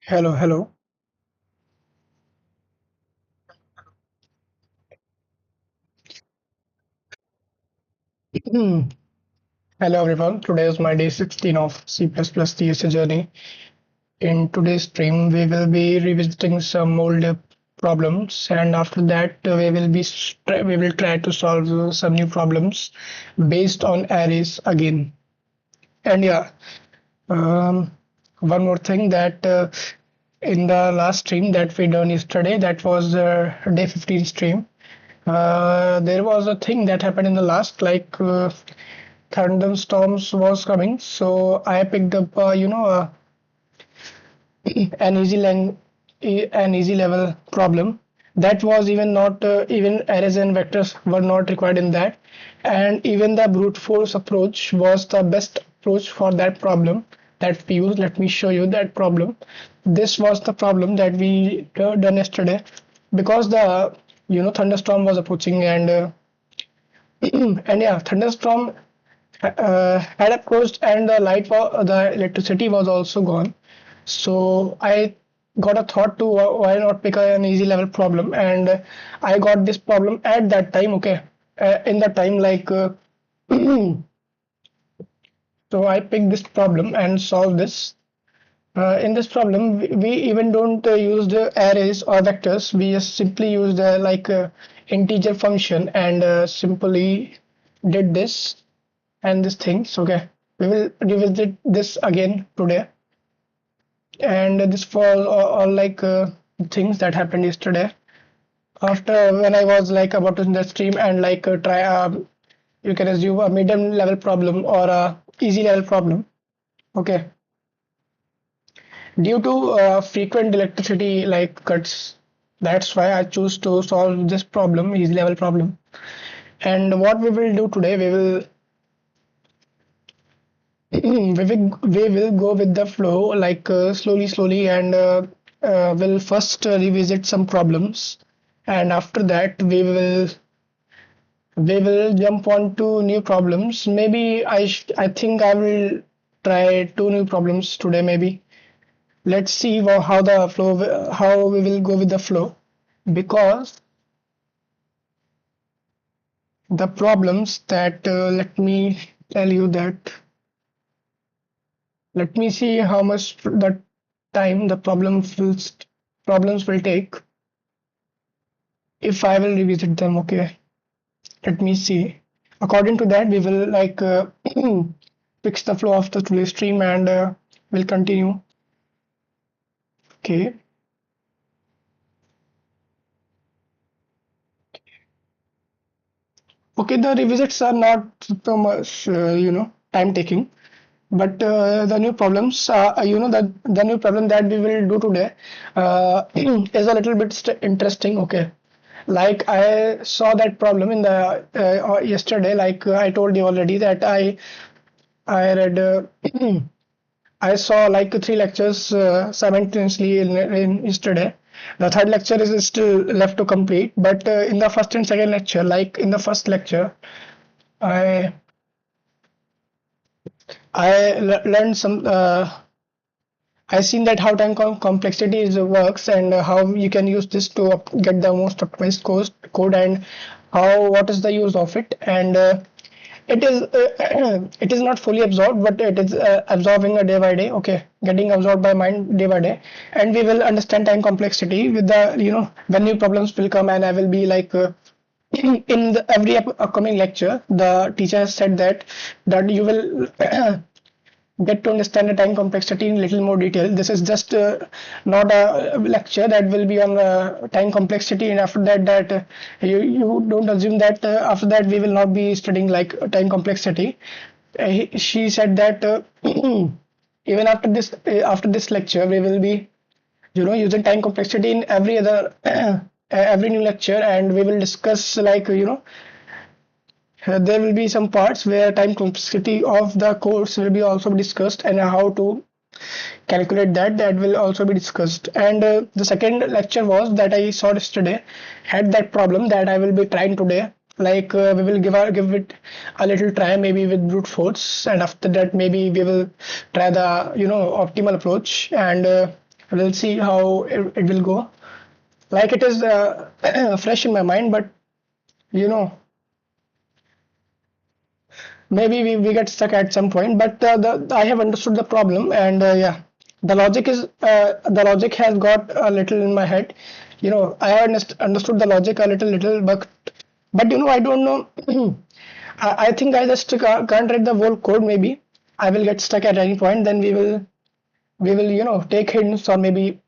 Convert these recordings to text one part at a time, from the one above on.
Hello, hello. Hmm. Hello everyone. Today is my day 16 of C++ DSA journey. In today's stream, we will be revisiting some old problems, and after that, we will try to solve some new problems based on arrays again. And yeah, um, one more thing that in the last stream that we done yesterday, that was day 15 stream. There was a thing that happened in the last, like thunderstorms was coming, so I picked up an an easy level problem that was even not even arrays and vectors were not required in that, and even the brute force approach was the best approach for that problem that we used. Let me show you that problem. This was the problem that we done yesterday, because the thunderstorm was approaching, and yeah, thunderstorm had approached, and the electricity was also gone. So I got a thought to why not pick an easy level problem, and I got this problem at that time. Okay, in the time like so I picked this problem and solved this. In this problem, we even don't use the arrays or vectors. We just simply use the integer function, and simply did this and these things. Okay, we will revisit this again today, and this was all things that happened yesterday. After when I was like about to in the stream and try you can assume a medium level problem or a easy level problem. Okay, due to frequent electricity like cuts, that's why I choose to solve this problem, easy level problem. And what we will do today, we will we will go with the flow, slowly, and we'll first revisit some problems, and after that we will jump on to new problems. Maybe I think I will try two new problems today. Maybe let's see how we will go with the flow, because the problems that let me tell you that let me see how much the time the problems will take if I will revisit them. Okay, let me see. According to that, we will fix the flow of the today's stream, and we'll continue. Okay. Okay, the revisits are not so much, time taking, but the new problems, that the new problem that we will do today is a little bit interesting. Okay, like I saw that problem in the yesterday. Like I told you already that I read I saw like three lectures simultaneously in yesterday. The third lecture is still left to complete, but in the first and second lecture, like in the first lecture, I learned some. I seen that how complexity is works, and how you can use this to get the most optimized code, and how what is the use of it, and it is it is not fully absorbed, but it is absorbing a day by day. Okay, getting absorbed by mind day by day, and we will understand time complexity with the when new problems will come, and I will be in every upcoming lecture. The teacher has said that you will get to understand the time complexity in little more detail. This is just not a lecture that will be on time complexity, and after that you don't assume that after that we will not be studying like time complexity. She said that even after this lecture we will be using time complexity in every other every new lecture, and we will discuss there will be some parts where time complexity of the course will be also discussed, and how to calculate that will also be discussed. And the second lecture was that I saw yesterday had that problem that I will be trying today. We will give it a little try, maybe with brute force, and after that maybe we will try the optimal approach, and We'll see how it will go. Like it is fresh in my mind, but you know, maybe we get stuck at some point. But I have understood the problem, and yeah, the logic has got a little in my head. I have understood the logic a little, but I don't know. I think I just can't read the whole code. Maybe I will get stuck at any point. Then we will take hints, or maybe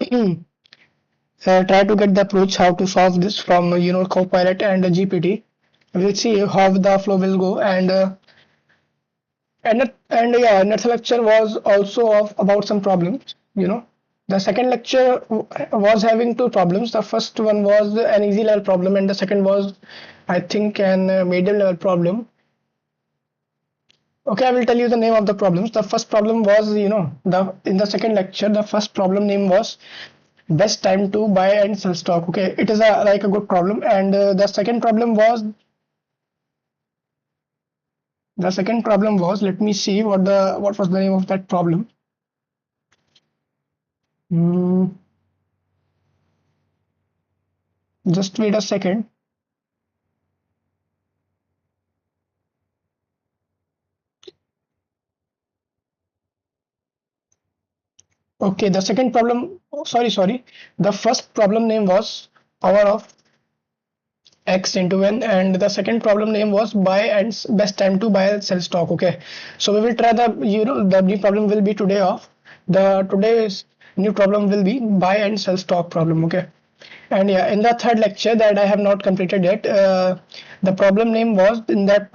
try to get the approach how to solve this from Copilot and GPT. We'll see how the flow will go, and yeah, next lecture was also about some problems. The second lecture was having two problems. The first one was an easy level problem, and the second was, I think, an medium level problem. Okay, I will tell you the name of the problems. The first problem was, the in the second lecture, the first problem name was best time to buy and sell stock. Okay, it is like a good problem, and the second problem was, let me see what was the name of that problem. Hmm, just wait a second. Okay, the second problem, oh, sorry. The first problem name was power of X into N, and the second problem name was buy and best time to buy and sell stock. Okay, so we will try the new problem will be today of today's new problem will be buy and sell stock problem. Okay, and yeah, in the third lecture that I have not completed yet, the problem name was in that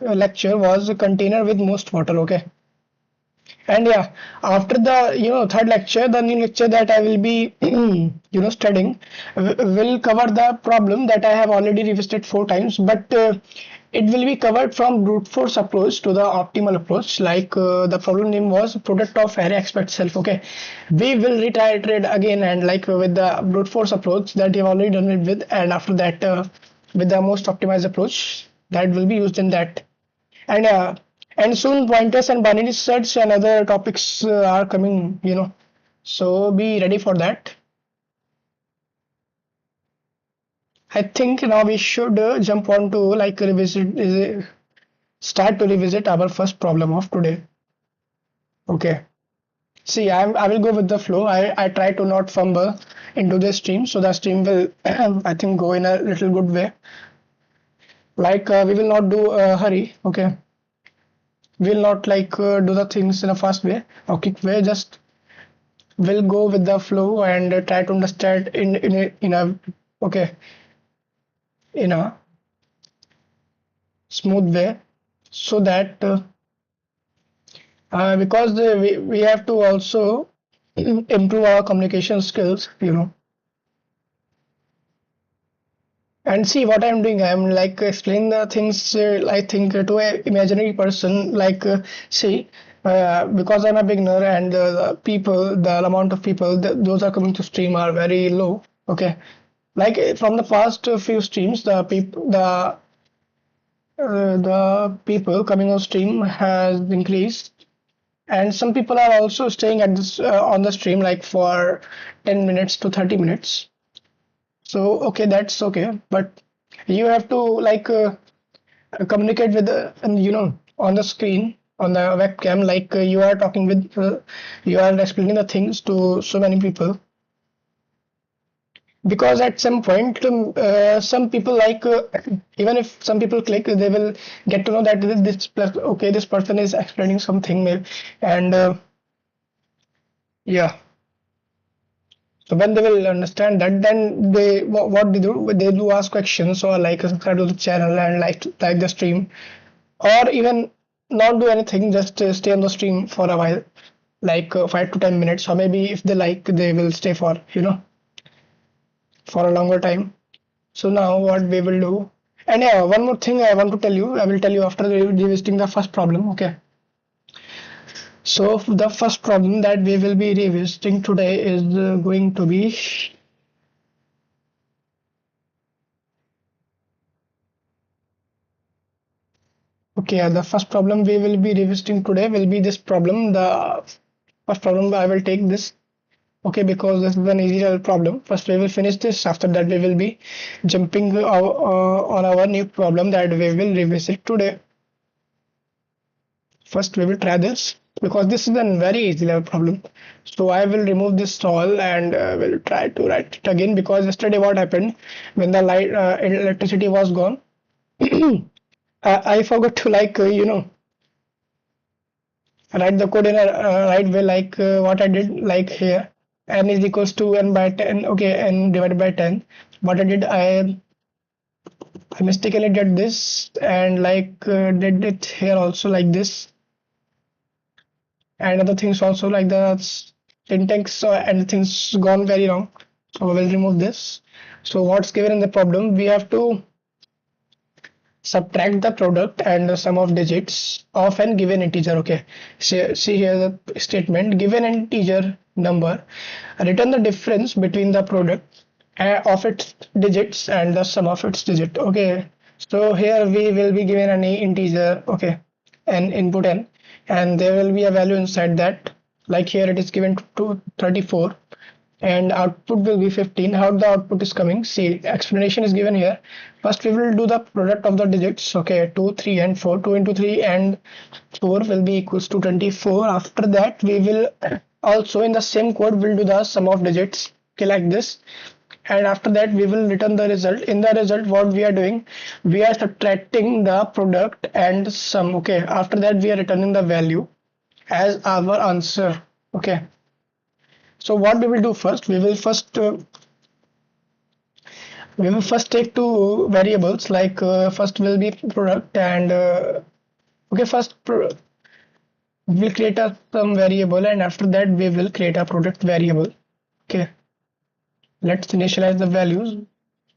lecture was a container with most water. Okay, and yeah, after the third lecture, the new lecture that I will be studying will cover the problem that I have already revisited 4 times, but it will be covered from brute force approach to the optimal approach. Like the problem name was product of array expect self. Okay, we will reiterate again, and like with the brute force approach that you have already done it with, and after that with the most optimized approach that will be used in that. And soon pointers and binary search and other topics are coming, so be ready for that. I think now we should jump on to like start to revisit our first problem of today. Okay, see, I will go with the flow. I try to not fumble into the stream, so the stream will I think go in a little good way. Like we will not do hurry. Okay, we'll not like do the things in a fast way or quick way. Just we'll go with the flow and try to understand in a okay, in a smooth way, so that because we have to also improve our communication skills, and see what I'm doing. I'm like explain the things I think to a imaginary person. Like see, because I'm a beginner, and the amount of people those are coming to stream are very low. Okay, like from the past few streams, the people coming on stream has increased, and some people are also staying at this on the stream like for 10 minutes to 30 minutes. So okay, that's okay, but you have to like communicate with and on the screen on the webcam, like you are talking with you are explaining the things to so many people, because at some point some people like even if some people click, they will get to know that okay, this person is explaining something maybe, and yeah, so when they will understand that, then what they do ask questions, or like subscribe to the channel and like the stream, or even not do anything, just stay on the stream for a while, like 5 to 10 minutes, or maybe if they like, they will stay for for a longer time. So now what we will do, and yeah, one more thing I want to tell you, I will tell you after revisiting the first problem. Okay, so the first problem that we will be revisiting today is going to be, okay, the first problem we will be revisiting today will be this problem. The first problem I will take this. okay, because this is an easy level problem. First we will finish this, after that we will be jumping on our new problem that we will revisit today. First we will try this because this is a very easy level problem. So I will remove this all and will try to write it again, because yesterday what happened when the light electricity was gone, I forgot to write the code in a right way, what I did, like here n is equals to n by 10, okay, n divided by 10. What I did, I mistakenly did this and did it here also like this, and other things also like the syntax and things gone very wrong. So we will remove this. So what's given in the problem, we have to subtract the product and the sum of digits of an given integer. Okay, see here the statement: given an integer number, return the difference between the product of its digits and the sum of its digit. Okay, so here we will be given an integer, okay, an input n, and there will be a value inside that. Like here it is given to 34 and output will be 15. How the output is coming, see, explanation is given here. First we will do the product of the digits, okay, 2 3 and 4. 2 into 3 and 4 will be equals to 24. After that we will also in the same code will do the sum of digits, okay, like this, and after that we will return the result. In the result what we are doing, we are subtracting the product and sum, okay. After that we are returning the value as our answer, okay. So what we will do first, we will first take two variables, first will be product and okay, we'll create a some variable, and after that we will create a product variable, okay. Let's initialize the values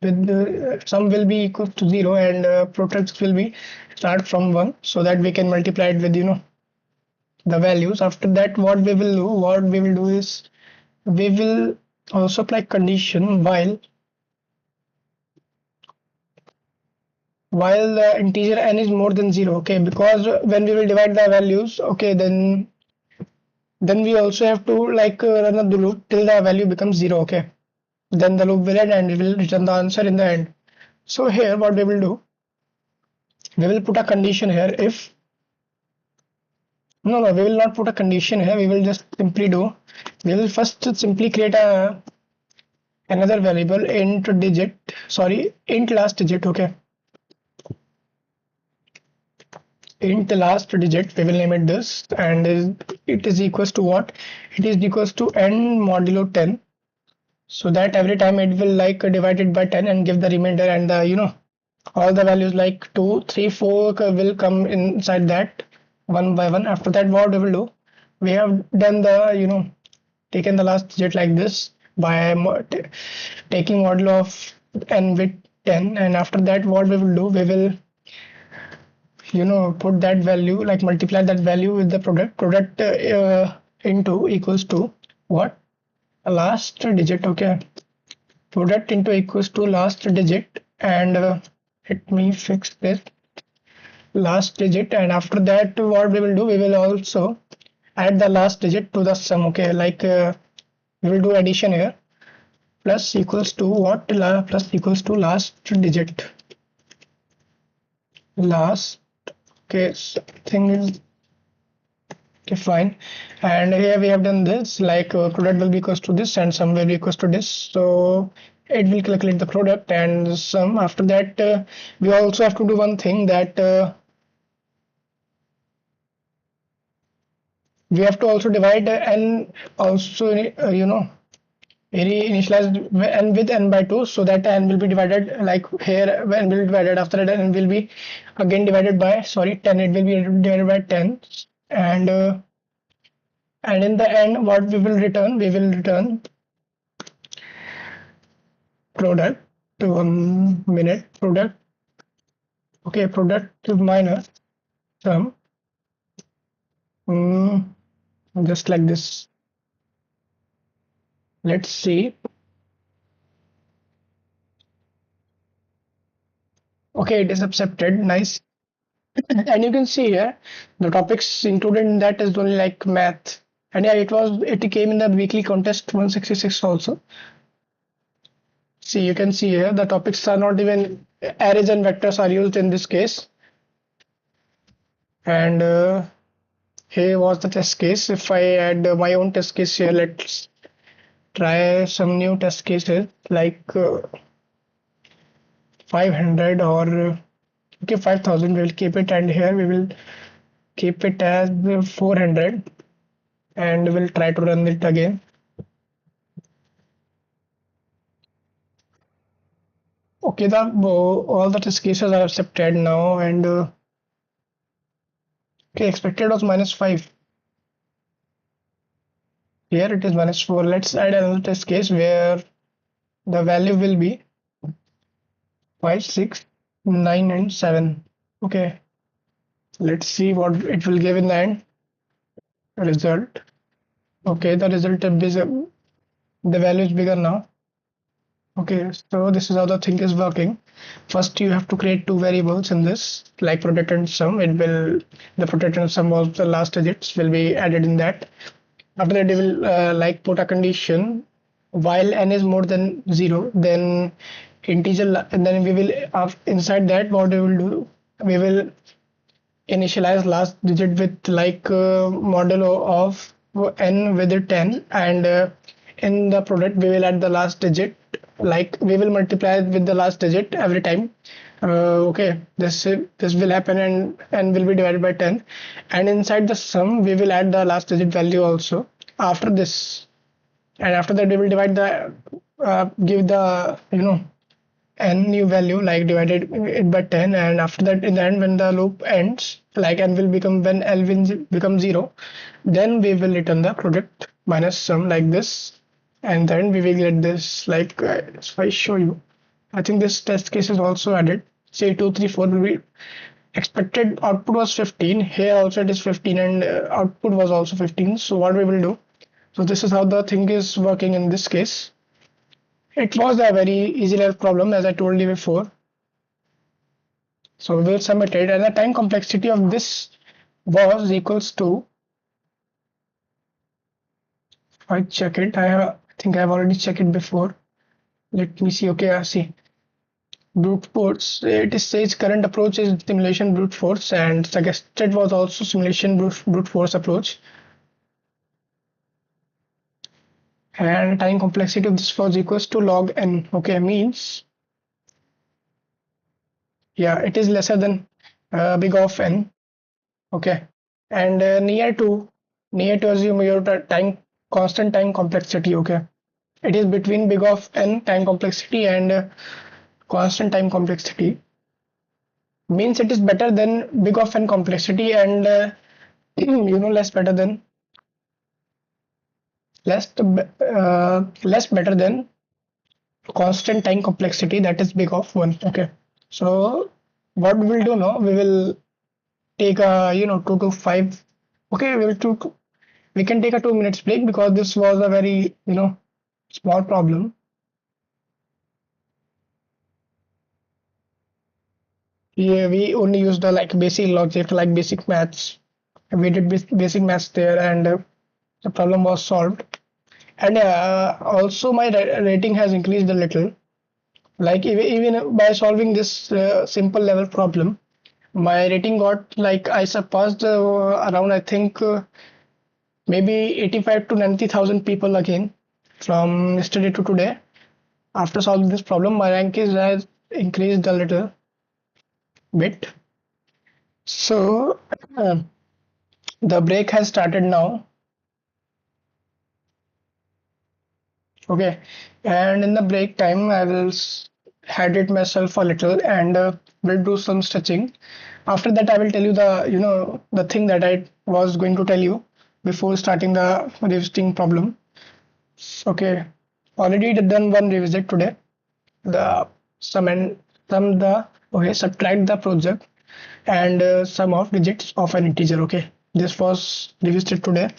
with sum will be equal to 0 and product will be start from 1, so that we can multiply it with the values. After that what we will do is we will also apply condition while the integer n is more than 0, okay, because when we will divide the values, okay, then we also have to run the loop till the value becomes 0, okay. Then the loop will end and it will return the answer in the end. So here what we will do, we will put a condition here. If no, we will not put a condition here, we will just simply do, we will first simply create another variable int last digit, okay. Int last digit, we will name it this, and it is equals to what, it is equals to n modulo 10, so that every time it will divide it by 10 and give the remainder, and the all the values like 2 3 4 will come inside that one by one. After that what we will do, we have done the taken the last digit like this by taking modulo of n with 10, and after that what we will do, we will put that value, multiply that value with the product into equals to what, a last digit, okay. Product into equals to last digit, and let me fix this last digit, and after that what we will do, we will also add the last digit to the sum, okay. We will do addition here, plus equals to what, plus equals to last digit, last, okay, so thing is okay, fine. And here we have done this, product will be equals to this and sum will be equals to this, so it will calculate the product and sum. After that we also have to do one thing, that we have to also divide n also initialized n with n by 2, so that n will be divided, here n will be divided, after that n will be again divided by 10, it will be divided by 10, and in the end what we will return product, 1 minute, product, okay, product minus sum, just like this. Let's see. Okay, it is accepted, nice. And you can see here the topics included in that is only math And yeah, it came in the weekly contest 166 also. See, you can see here the topics are not even arrays and vectors are used in this case. And here was the test case. If I add my own test case here, let's try some new test cases like 500 or okay 5000. We'll keep it, and here we will keep it as 400, and we'll try to run it again. Okay, the all the test cases are accepted now, and okay, expected was -5. Here it is -4. Let's add another test case where the value will be 5, 6, 9, and 7. Okay, let's see what it will give in the end. Result. Okay, the result is the value is bigger now. Okay, so this is how the thing is working. First, you have to create two variables in this, like product and sum. The product and sum of the last digits will be added in that. After that, you will like put a condition while n is more than 0, then integer, and then we will inside that what we will do, we will initialize last digit with like modulo of n with 10, and in the product we will add the last digit, like we will multiply with the last digit every time. Okay, this will happen, and will be divided by 10, and inside the sum we will add the last digit value also after this, and after that we will divide the give the n new value, like divided it by 10, and after that in the end when the loop ends, like n will become, when l will become 0, then we will return the product minus sum like this, and then we will get this, like if I show you, I think this test case is also added. Say 2, 3, 4 will be expected output was 15. Here also it is 15, and output was also 15. So what we will do? So this is how the thing is working in this case. It was a very easy problem, as I told you before. So we will submit it, and the time complexity of this was equals to, I check it. I think I have already checked it before. Let me see. Okay, I see. Brute force. It says current approach is simulation brute force, and suggested was also simulation brute force approach. And time complexity of this was equals to log n. Okay, means yeah, it is lesser than big of n. Okay, and near to assume your constant time complexity. Okay, it is between big of n time complexity and constant time complexity, means it is better than big of n complexity, and less better than less better than constant time complexity, that is big of 1. Okay, so what we will do now, we will take a 2 to 5. Okay, we can take a 2 minutes break, because this was a very small problem. Yeah, we only used the like basic logic, like basic maths. We did basic maths there, and the problem was solved. And also my rating has increased a little. Like even by solving this simple level problem, my rating got, like I surpassed around, I think maybe 85 to 90,000 people again from yesterday to today. After solving this problem, my rank has increased a little bit. So the break has started now. Okay, and in the break time I will hydrate myself a little, and will do some stretching. After that I will tell you the thing that I was going to tell you before starting the revisiting problem. Okay, already done one revisit today. The sum and sum the okay, subtract the project and sum of digits of an integer. Okay, this was revisited today.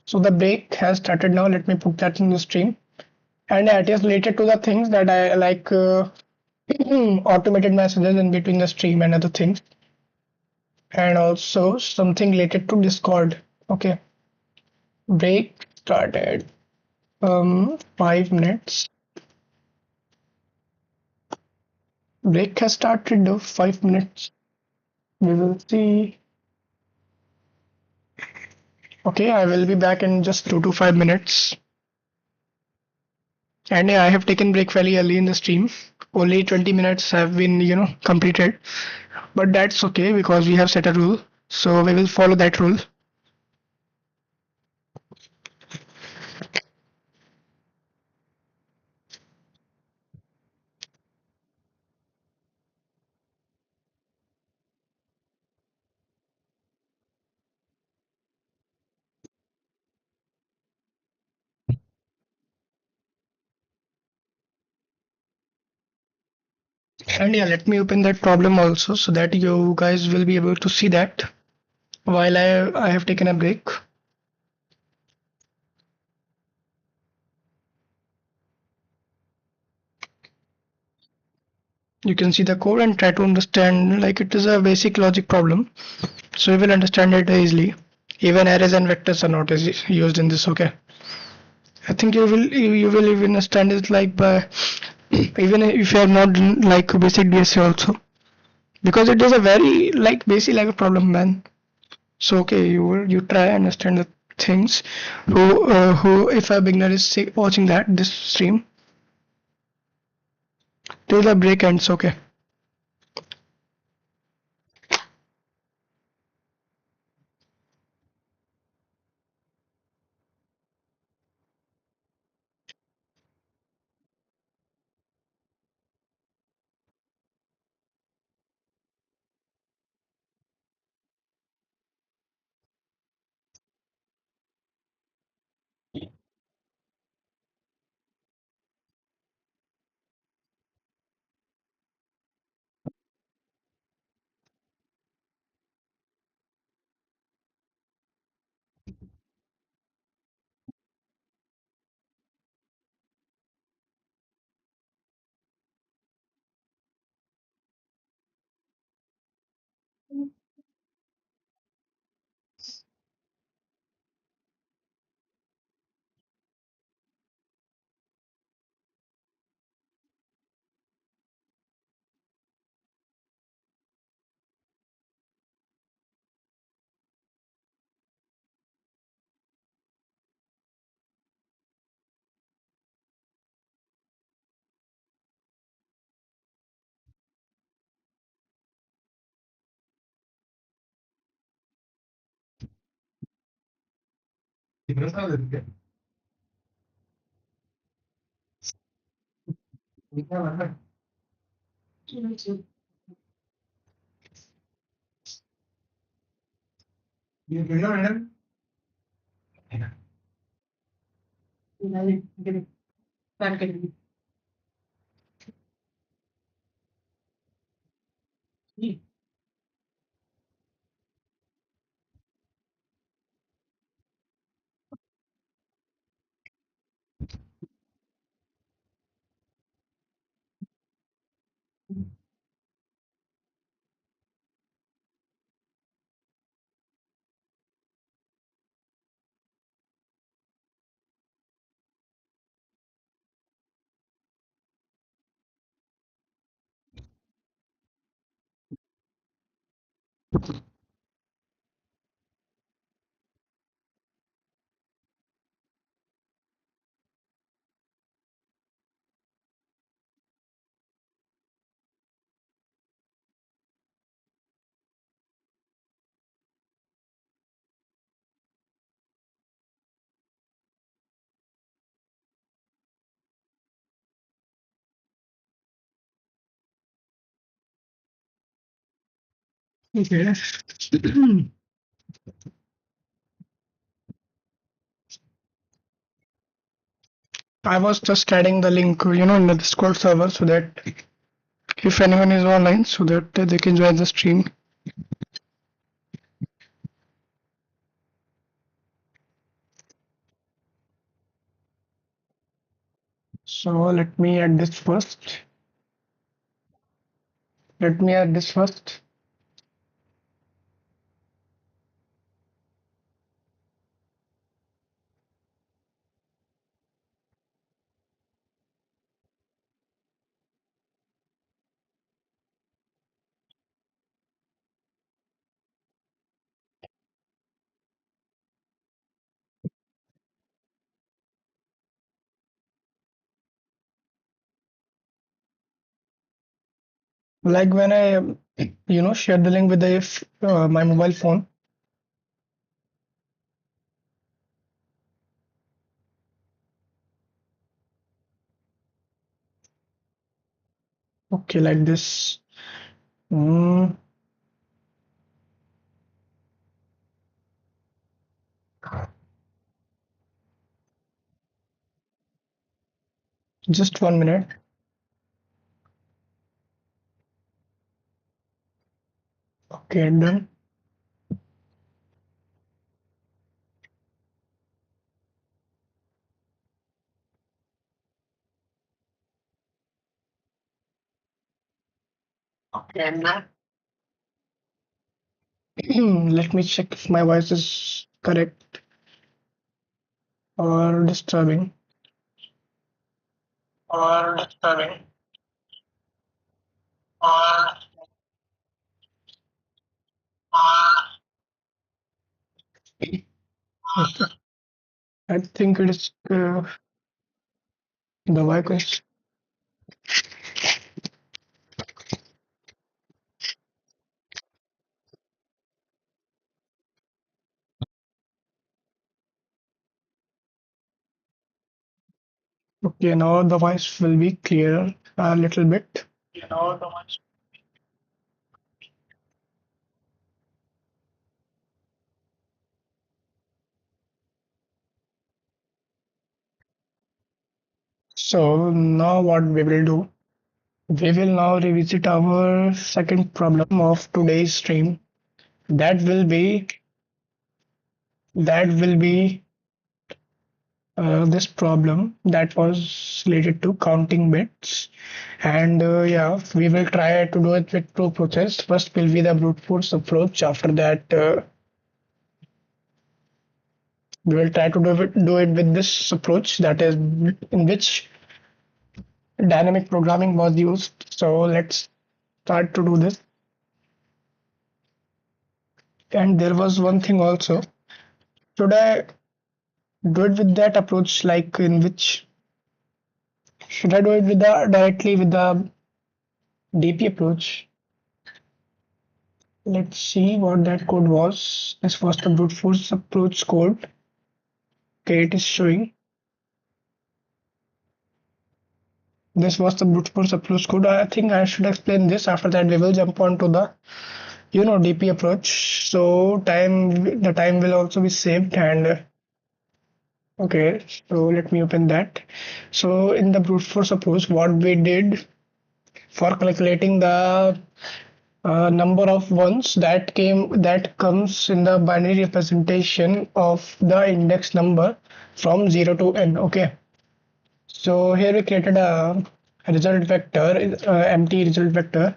So the break has started now. Let me put that in the stream, and it is related to the things that I like automated messages in between the stream and other things. and also something related to Discord. Okay, break started. 5 minutes. Break has started. 5 minutes. We will see. Okay, I will be back in just 2 to 5 minutes. And yeah, I have taken break fairly early in the stream. Only 20 minutes have been, completed. But that's okay because we have set a rule. So we will follow that rule. And yeah, let me open that problem also so that you guys will be able to see that while I have taken a break. You can see the code and try to understand, like it is a basic logic problem. So you will understand it easily. Even arrays and vectors are not used in this. Okay, I think you will even understand it like by even if you have not done like basic DSA also, because it is a very like basic level problem, man. So okay, you try understand the things. Who if a beginner is watching this stream till the break ends. Okay. Okay. I was just adding the link, in the Discord server so that if anyone is online, so that they can join the stream. So let me add this first. Let me add this first. Like when I share the link with my mobile phone. Okay, like this. Mm, just 1 minute. Okay, done. Okay, done. Let me check if my voice is correct or disturbing. Or disturbing. Or, I think it is the voice. Okay, now the voice will be clearer a little bit. Now the voice. So now what we will do? We will now revisit our second problem of today's stream. That will be that will be this problem that was related to counting bits. And yeah, we will try to do it with two approaches. First will be the brute force approach. After that, we will try to do it with this approach, that is in which dynamic programming was used. So let's start to do this. And there was one thing also. Should I do it with that approach, like in which should I do it with the directly with the DP approach? Let's see what that code was. This was the brute force approach code. Okay, it is showing. This was the brute force approach code. I think I should explain this. After that, we will jump on to the DP approach. So the time will also be saved. And okay, so let me open that. So in the brute force approach, what we did for calculating the number of ones that comes in the binary representation of the index number from 0 to n. Okay, so here we created a result vector, empty result vector,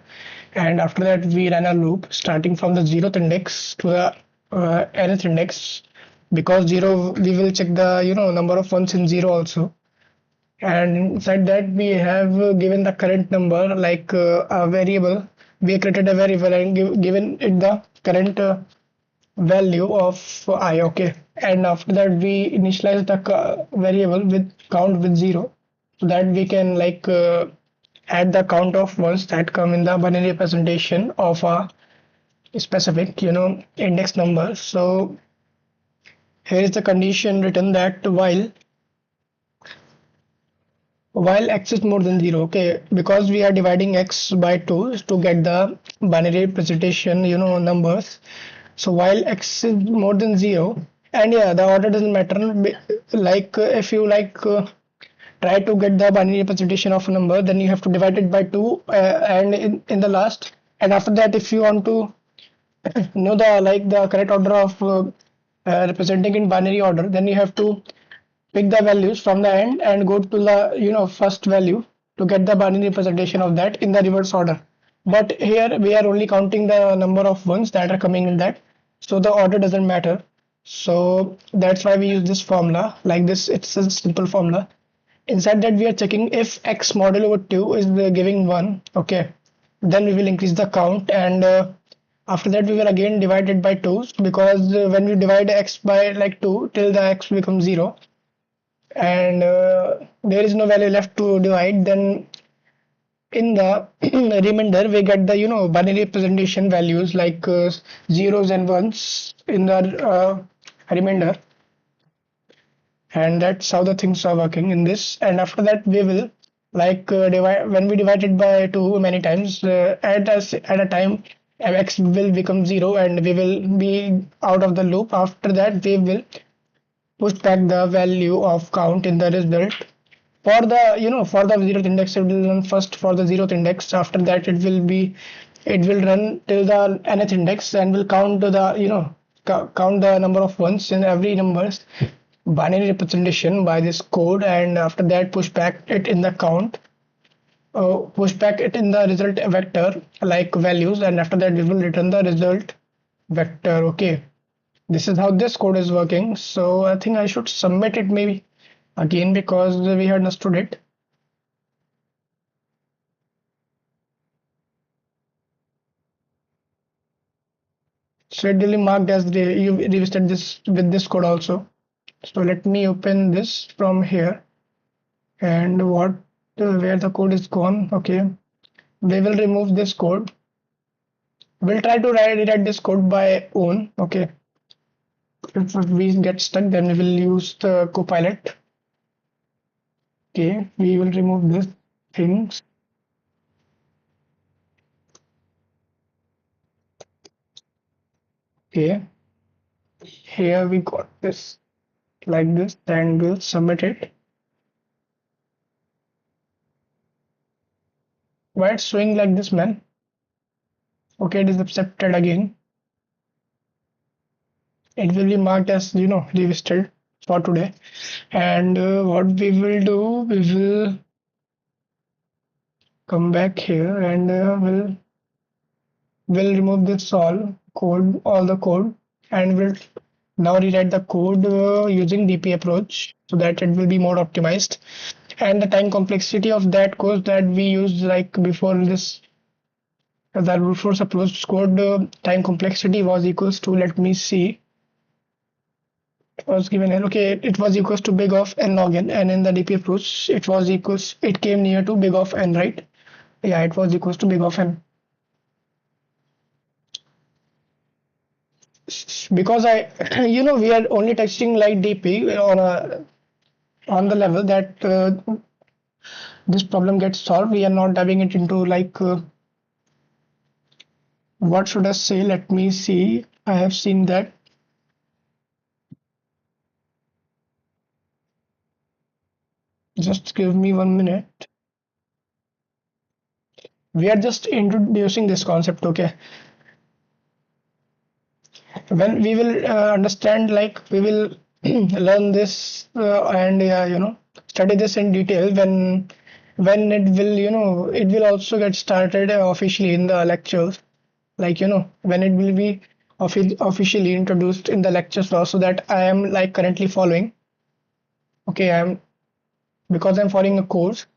and after that we ran a loop starting from the 0th index to the nth index. Because 0, we will check the number of ones in 0 also, and inside that we have given the current number, like a variable. We created a variable and given it the current value of I. Okay, and after that we initialize the variable with count with 0, so that we can like add the count of ones that come in the binary representation of a specific index number. So here is the condition written that while x is more than 0. Okay, because we are dividing x by 2 to get the binary representation numbers. So while x is more than 0, and yeah, the order doesn't matter. Like if you try to get the binary representation of a number, then you have to divide it by 2, and in the last, and after that, if you want to know the correct order of representing in binary order, then you have to pick the values from the end and go to the first value to get the binary representation of that in the reverse order. But here we are only counting the number of ones that are coming in that, so the order doesn't matter. So that's why we use this formula like this. It's a simple formula. Inside that we are checking if x model over 2 is giving 1. Okay, then we will increase the count, and after that we will again divide it by 2, because when we divide x by like 2 till the x becomes 0, and there is no value left to divide, then in the remainder we get the binary representation values like zeros and ones in the remainder, and that's how the things are working in this. And after that we will like divide, when we divide it by 2 many times, at a time x will become 0 and we will be out of the loop. After that we will push back the value of count in the result. For the for the zeroth index it will run first for the zeroth index. After that it will run till the nth index and will count the count the number of ones in every numbers binary representation by this code. And after that push back it in the count, push back it in the result vector like values, and after that we will return the result vector. Okay, this is how this code is working. So I think I should submit it maybe again because we had understood it. So it really marked as you revisited this with this code also. So let me open this from here, and what where the code is gone. Okay, we will remove this code. We'll try to rewrite this code by own. Okay, if we get stuck then we will use the copilot. Okay, we will remove this things. Okay, here we got this like this, and we'll submit it. Why it's showing like this, man? Okay, it is accepted again. It will be marked as revisited for today. And what we will do, we will come back here and we'll remove this all the code, and we'll now rewrite the code using DP approach so that it will be more optimized. And the time complexity of that code that we used like before this, the brute force approach code, time complexity was equals to, let me see, it was given here. Okay, it was equals to big of n log n, and in the DP approach it came near to big of n, right? Yeah, it was equals to big of n. Because we are only testing like DP on the level that this problem gets solved. We are not diving it into like what should I say? Let me see. I have seen that. Just give me 1 minute. We are just introducing this concept, okay? When we will understand, like we will learn this and study this in detail when it will it will also get started officially in the lectures, like when it will be officially introduced in the lectures also, that I am like currently following. Okay, because I'm following a course,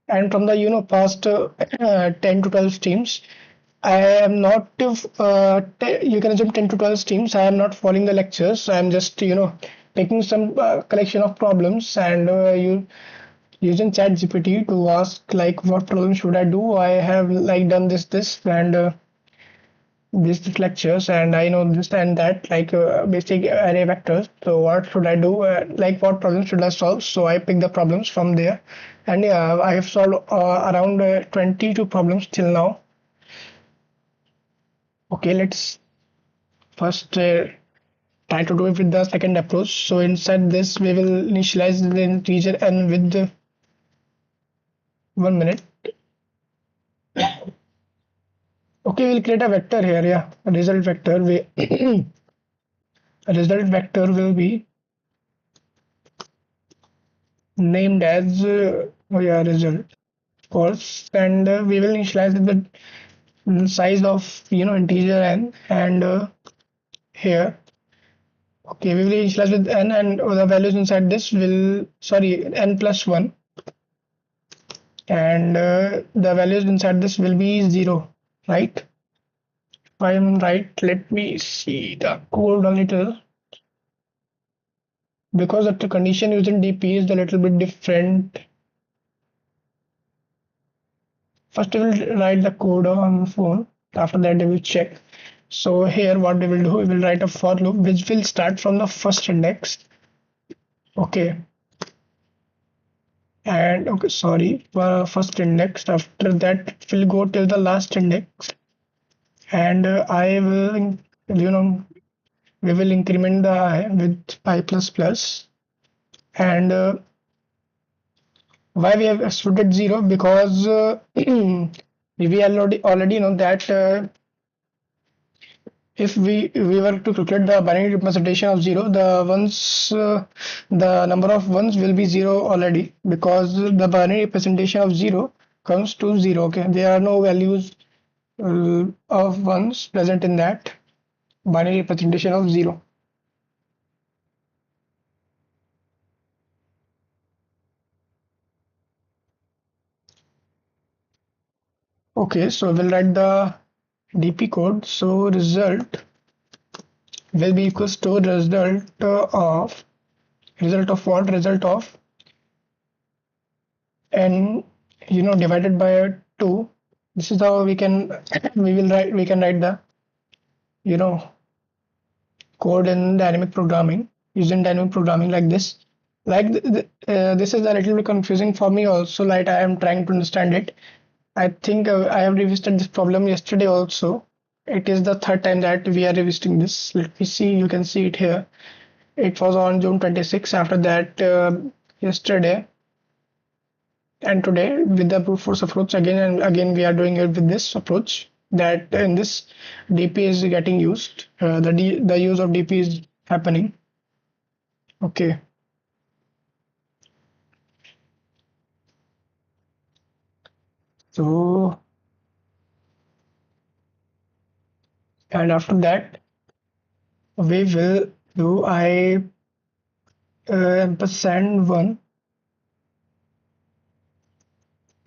and from the past 10 to 12 streams I am not you can assume 10 to 12 streams I am not following the lectures. I am just taking some collection of problems and you using chat GPT to ask like what problem should I do. I have like done this and this lectures, and I know this and that, like basic array vectors. So what should I do? Like what problems should I solve? So I pick the problems from there, and yeah, I have solved around 22 problems till now. Okay, let's first try to do it with the second approach. So inside this, we will initialize the integer n with 1 minute. Okay, we'll create a vector here. Yeah, a result vector. A result vector will be named as result, of course, and we will initialize it with the size of integer n, and here. Okay, we will initialize with n, and the values inside this will n plus 1, and the values inside this will be 0, right? If I am right, let me see the code a little, because the condition using DP is a little bit different. First we will write the code on phone. After that we will check. So here what we will do, we will write a for loop which will start from the first index. Okay. And okay, sorry, first index. After that it will go till the last index. And I will, we will increment the I with I plus plus. And why we have excluded 0? Because we already know that if we were to calculate the binary representation of 0, the number of ones will be 0 already, because the binary representation of 0 comes to 0. Okay, there are no values of ones present in that binary representation of 0. Okay, so we'll write the DP code. So result will be equals to result of what? Result of n, divided by 2. This is how we can write the you know code in dynamic programming, using dynamic programming like this. Like this is a little bit confusing for me also. Like I am trying to understand it. I think I have revisited this problem yesterday also. It is the third time that we are revisiting this. Let me see. You can see it here. It was on June 26th. After that, yesterday and today with the brute force approach again and again we are doing it with this approach, that in this DP is getting used. The use of DP is happening. Okay. So, and after that we will do I ampersand 1.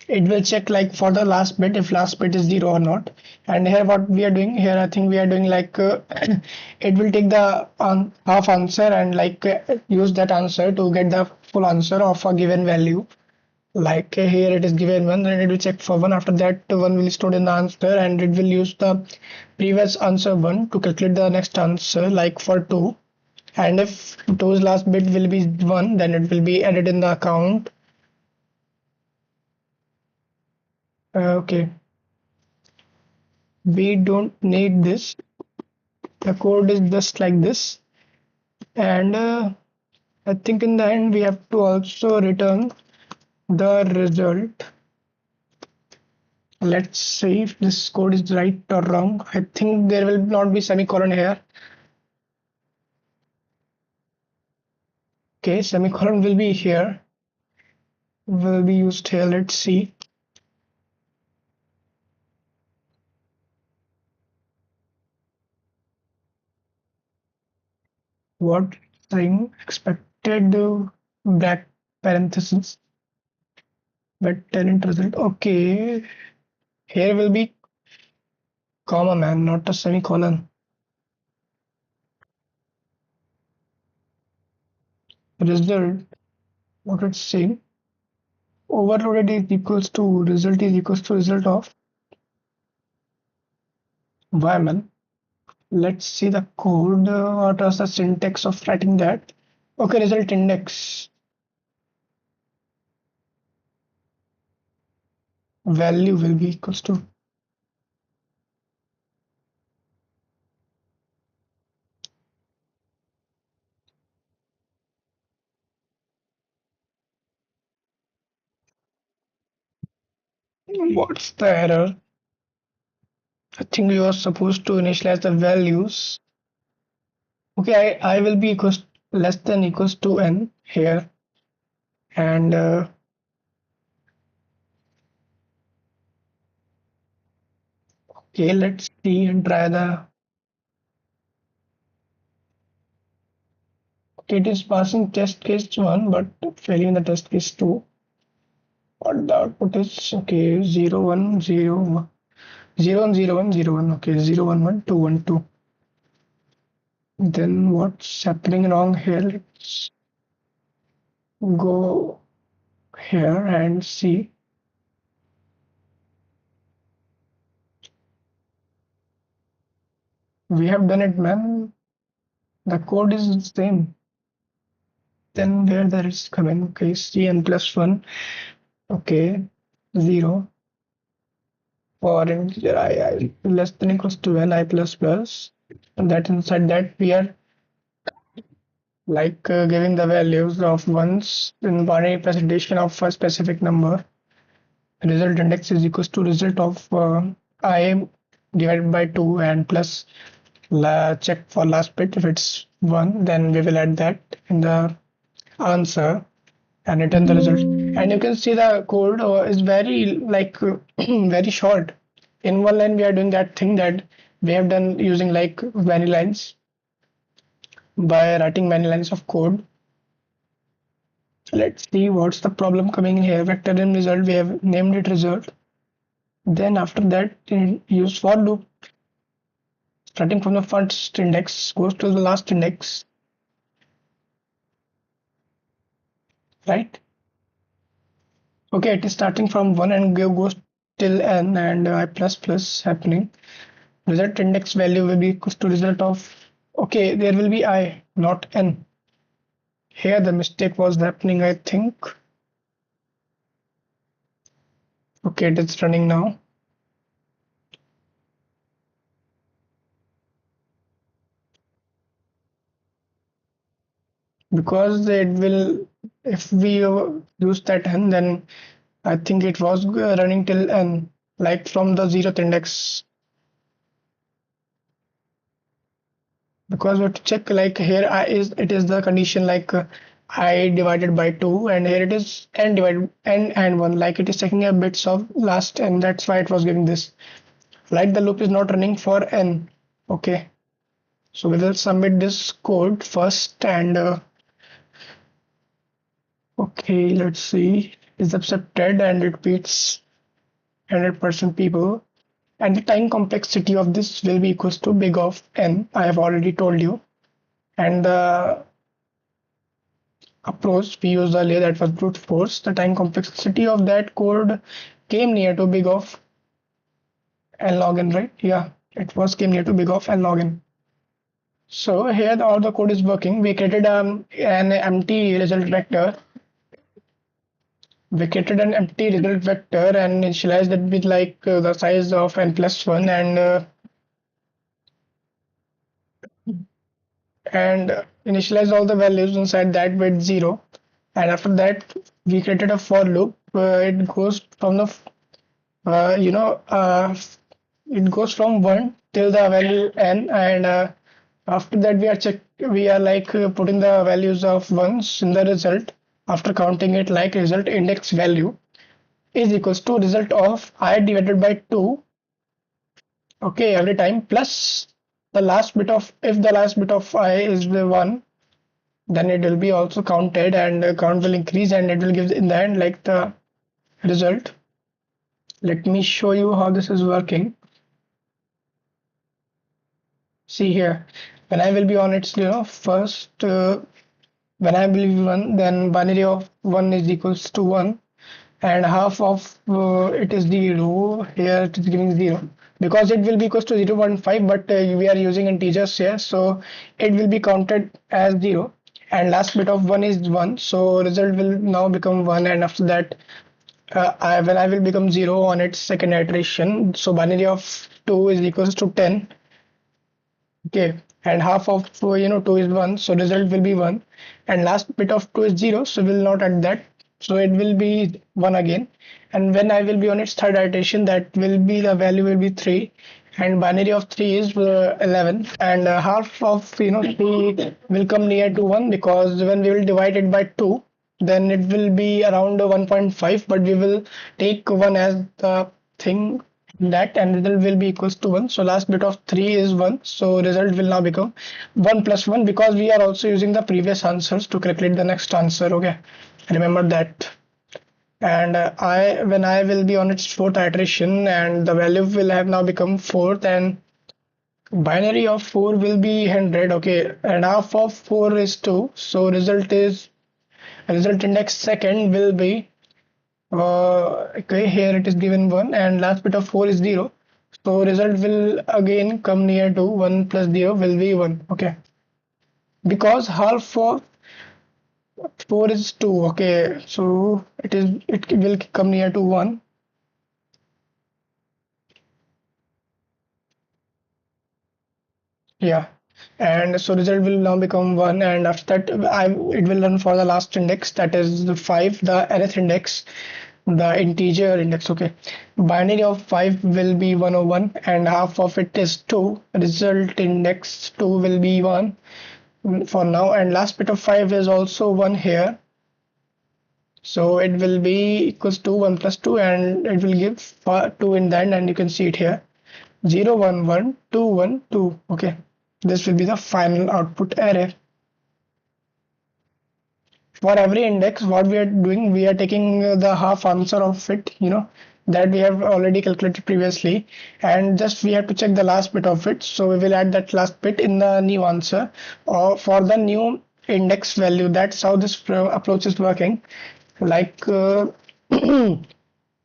It will check like for the last bit if last bit is 0 or not. And here what we are doing here, I think we are doing like it will take the half answer and like use that answer to get the full answer of a given value. Like here it is given 1, and it will check for 1. After that 1 will stored in the answer, and it will use the previous answer 1 to calculate the next answer, like for 2. And if 2's last bit will be 1, then it will be added in the account. Okay, we don't need this. The code is just like this. And I think in the end we have to also return the result. Let's see if this code is right or wrong. I think there will not be semicolon here. Okay, semicolon will be here, will be used here. Let's see. What thing expected back parenthesis but tenant result. Okay, here will be comma man, not a semicolon. Result, what it's saying, overloaded is equals to result is equals to result of YML. Let's see the code. What was the syntax of writing that? Okay, result index value will be equals to what's the error? I think you are supposed to initialize the values. Okay, I will be equals less than equals to n here, and okay, let's see and try the. Okay, it is passing test case 1 but failing the test case 2. What the output is? Okay, 0 1 0 0 1 0 1 0 1. Okay, 0 1 1 2 1 2. Then what's happening wrong here? Let's go here and see. We have done it, man. The code is the same. Then where there is coming? Okay, cn plus 1. Okay, 0 for integer I less than equals to n I plus plus. And that inside that we are like giving the values of ones in binary representation of a specific number. Result index is equals to result of I divided by 2 and plus check for last bit. If it's 1, then we will add that in the answer and return the result. And you can see the code is very like very short. In one line we are doing that thing that we have done using like many lines by writing many lines of code. Let's see what's the problem coming in here. Vector in result, we have named it result. Then after that use for loop starting from the first index goes to the last index, right? Okay, it is starting from 1 and goes till n and I plus plus happening. Result index value will be equals to result of, okay, there will be I, not n. Here the mistake was happening, I think. Okay, it is running now. Because it will, if we use that n, then I think it was running till n, like from the 0th index. Because we have to check like here I is, it is the condition like I divided by 2 and here it is n divided n and 1, like it is taking a bits of last n, that's why it was giving this. Like the loop is not running for n. Okay, so we will submit this code first and okay, let's see, is accepted and it beats 100% people. And the time complexity of this will be equals to big of n, I have already told you. And the approach we used earlier, that was brute force, the time complexity of that code came near to big of n log n, right? Yeah, it was came near to big of n log n. So here all the code is working. We created an empty result vector. We created an empty result vector and initialized it with like the size of n plus 1 and initialize all the values inside that with 0. And after that we created a for loop. It goes from the it goes from 1 till the value n, and after that we are like putting the values of ones in the result after counting it, like result index value is equals to result of I divided by 2, okay, every time, plus the last bit of, if the last bit of I is the 1, then it will be also counted and count will increase and it will give in the end like the result. Let me show you how this is working. See here, when I will be on its first when I will be 1, then binary of 1 is equals to 1 and half of it is 0. Here it is giving 0 because it will be equals to 0.5, but we are using integers here, so it will be counted as 0 and last bit of 1 is 1, so result will now become 1. And after that when I will become 0 on its second iteration, so binary of 2 is equals to 10, okay, and half of 2 is 1, so result will be 1 and last bit of 2 is 0, so we'll not add that, so it will be 1 again. And when I will be on its third iteration, that will be the value will be 3 and binary of 3 is 11 and half of 3 will come near to 1 because when we will divide it by 2, then it will be around 1.5, but we will take 1 as the thing that and result will be equals to 1. So last bit of 3 is 1, so result will now become 1 plus 1 because we are also using the previous answers to calculate the next answer. Okay, remember that. And when I will be on its fourth iteration and the value will have now become 4th and binary of 4 will be 100, okay, and half of 4 is 2, so result index second will be okay, here it is given 1 and last bit of 4 is 0, So result will again come near to 1 plus 0 will be 1. Okay, because half for 4 is 2. Okay, so it will come near to 1. Yeah, and so result will now become 1, and after that it will run for the last index, that is the 5, the nth index, the integer index. Okay, binary of 5 will be 101 and half of it is 2. Result index 2 will be 1 for now, and last bit of 5 is also 1 here, so it will be equals to 1 plus 2, and it will give 2 in the end, and you can see it here, 0 1 1 2 1 2. Okay, this will be the final output array. For every index, what we are doing, we are taking the half answer of it, that we have already calculated previously, and just we have to check the last bit of it. So we will add that last bit in the new answer or for the new index value. That's how this approach is working. Like like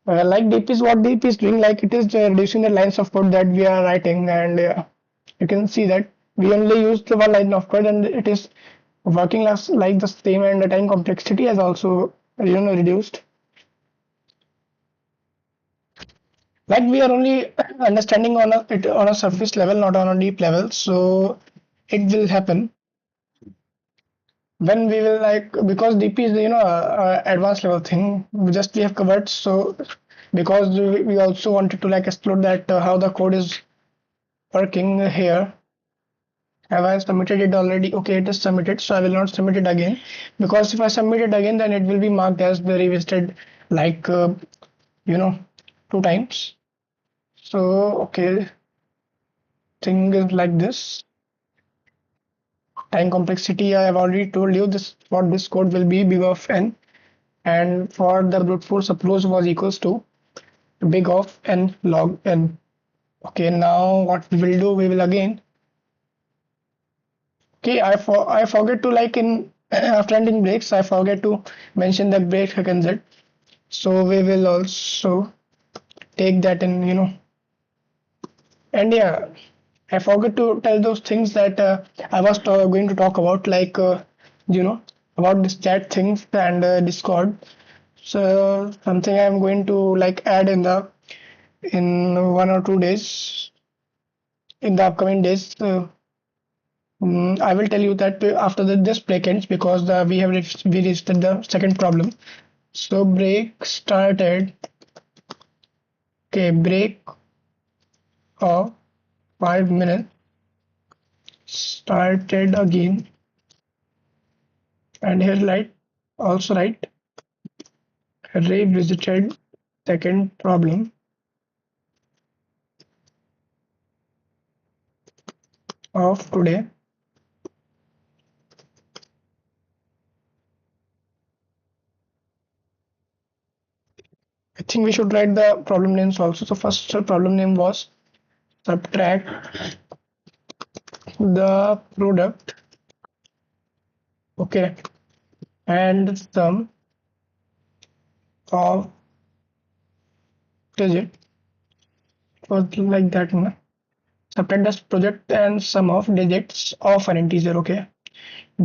DP is what DP is doing, like it is reducing the lines of code that we are writing, and you can see that we only used the one line of code and it is working as like the same, and the time complexity has also reduced. Like we are only understanding on it on a surface level, not on a deep level, so it will happen when we will, like, because DP is advanced level thing, we have covered. So because we also wanted to like explore that how the code is working here. Have I submitted it already? Okay, it is submitted, so I will not submit it again, because if I submit it again, then it will be marked as the revisited, like you know 2 times. So okay, thing is like this. Time complexity, I have already told you this, what this code will be, big of n, and for the brute force approach was equals to big of n log n. Okay, now what we will do, we will again, okay, I forget to, like, in after ending breaks, I forget to mention the break Z. So we will also take that in, and yeah, I forgot to tell those things that I was going to talk about, like you know about this chat things and Discord. So something I'm going to like add in 1 or 2 days, in the upcoming days. I will tell you that after this break ends, because we reached the second problem. So break started. Okay, break of 5 minutes started again, and here also write revisited second problem of today. I think we should write the problem names also. So first problem name was subtract the product, okay, and sum of digit, was like that, no? Subtract the product and sum of digits of an integer, okay,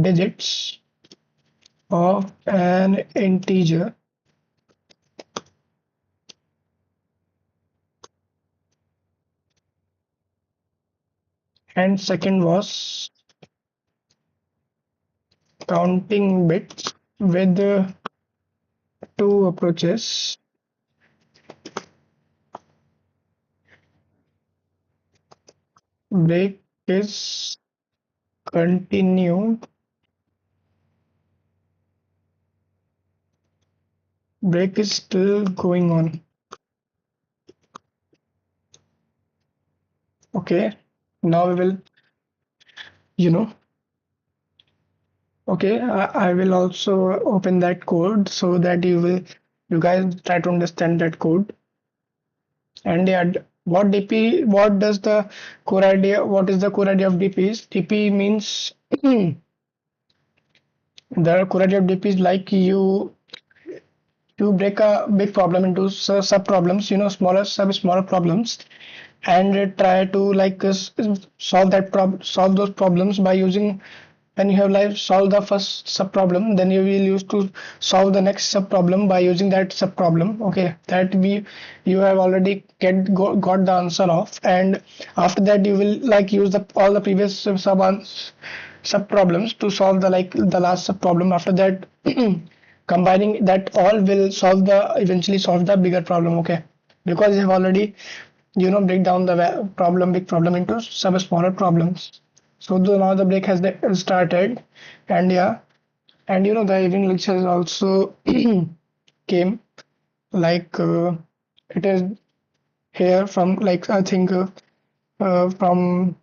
digits of an integer, and second was counting bits with two approaches. Break is continued. Break is still going on. Okay. Now we will, you know, okay, I will also open that code so that you guys try to understand that code. And yeah, what DP, what does the core idea, what is the core idea of DP is? DP means the core idea of DP is like you break a big problem into sub problems, smaller problems, and try to like solve those problems by using, when you have like solved the first sub problem, then you will use to solve the next sub problem by using that sub problem, okay, that we you have already got the answer of. And after that you will like use the all the previous sub problems to solve the like the last sub problem. After that combining that all will solve the eventually solve the bigger problem, okay, because you have already break down the big problem into sub smaller problems. So now the break has started, and yeah, and the evening lectures also came, like it is here from like I think from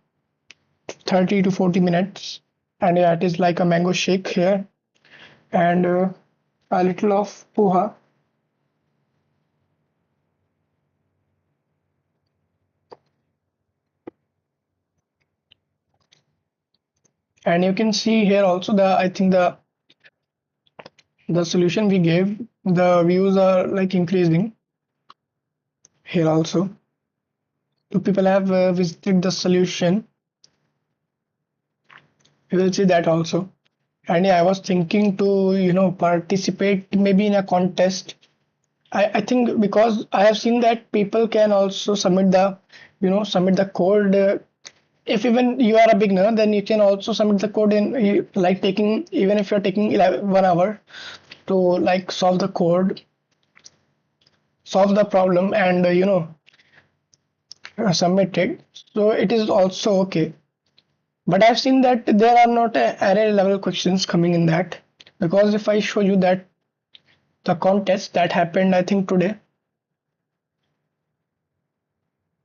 30 to 40 minutes, and yeah, it is like a mango shake here, and a little of poha. And you can see here also the I think the solution we gave, the views are like increasing here also. Two people have visited the solution. You will see that also. And yeah, I was thinking to participate maybe in a contest. I think because I have seen that people can also submit the submit the code. If even you are a beginner, then you can also submit the code in like taking, even if you're taking 1 hour to like solve the code, solve the problem, and submit it. So it is also okay. But I've seen that there are not array level questions coming in that, because if I show you that the contest that happened, I think today,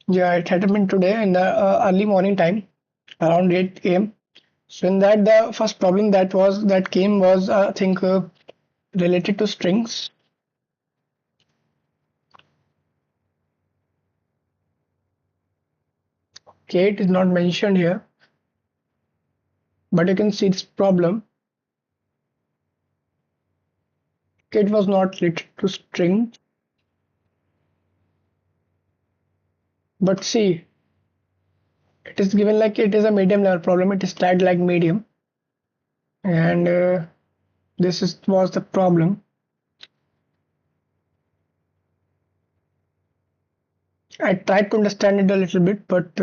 yeah, it happened today in the early morning time, around 8 a.m. So in that, the first problem that came was I think related to strings. Okay, it is not mentioned here, but you can see this problem. Okay, it was not related to string, but see, it is given like it is a medium level problem. It is tagged like medium, and was the problem. I tried to understand it a little bit, but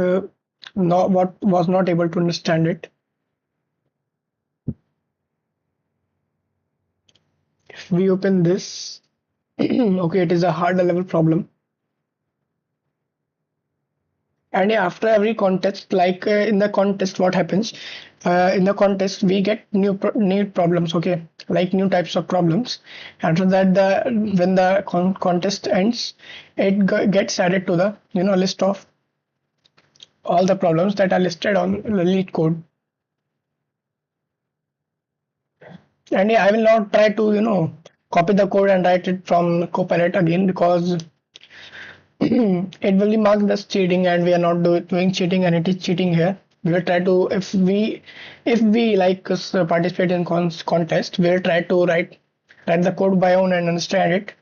was not able to understand it. If we open this, okay, it is a harder level problem. And yeah, after every contest, like in the contest, what happens? In the contest, we get new problems, okay, like new types of problems. After that, when the contest ends, it gets added to the list of all the problems that are listed on the LeetCode. And yeah, I will not try to copy the code and write it from Copilot again, because it will be marked as cheating, and we are not doing cheating, and it is cheating here. We will try to, if we like participate in contest, we will try to write the code by own and understand it,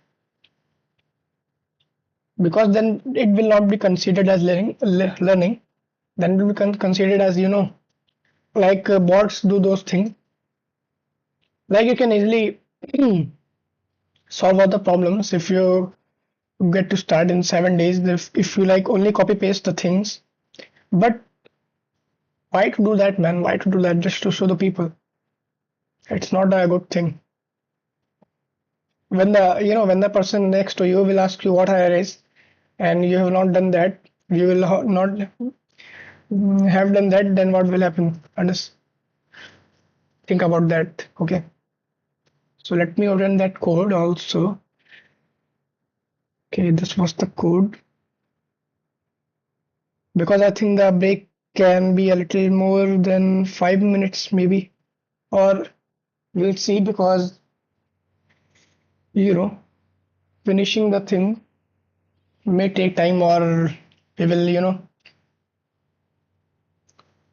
because then it will not be considered as learning. Then it will be considered as like bots do those things. Like you can easily solve all the problems if you get to start in 7 days, if you like only copy paste the things. But why to do that, man? Why to do that just to show the people? It's not a good thing. When the person next to you will ask you what higher is, and you have not done that, you will not have done that, then what will happen? And just think about that. Okay, so let me run that code also. Okay, this was the code, because I think the break can be a little more than 5 minutes maybe, or we'll see, because you know finishing the thing may take time, or we will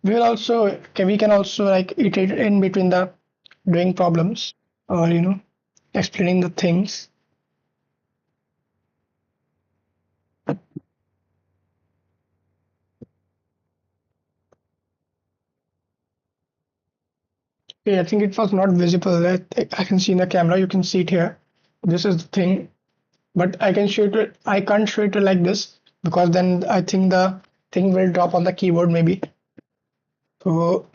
we can also like iterate in between the doing problems, or explaining the things. Okay, I think it was not visible. I can see in the camera. You can see it here. This is the thing, but I can show it. I can't show it like this because then I think the thing will drop on the keyboard maybe. So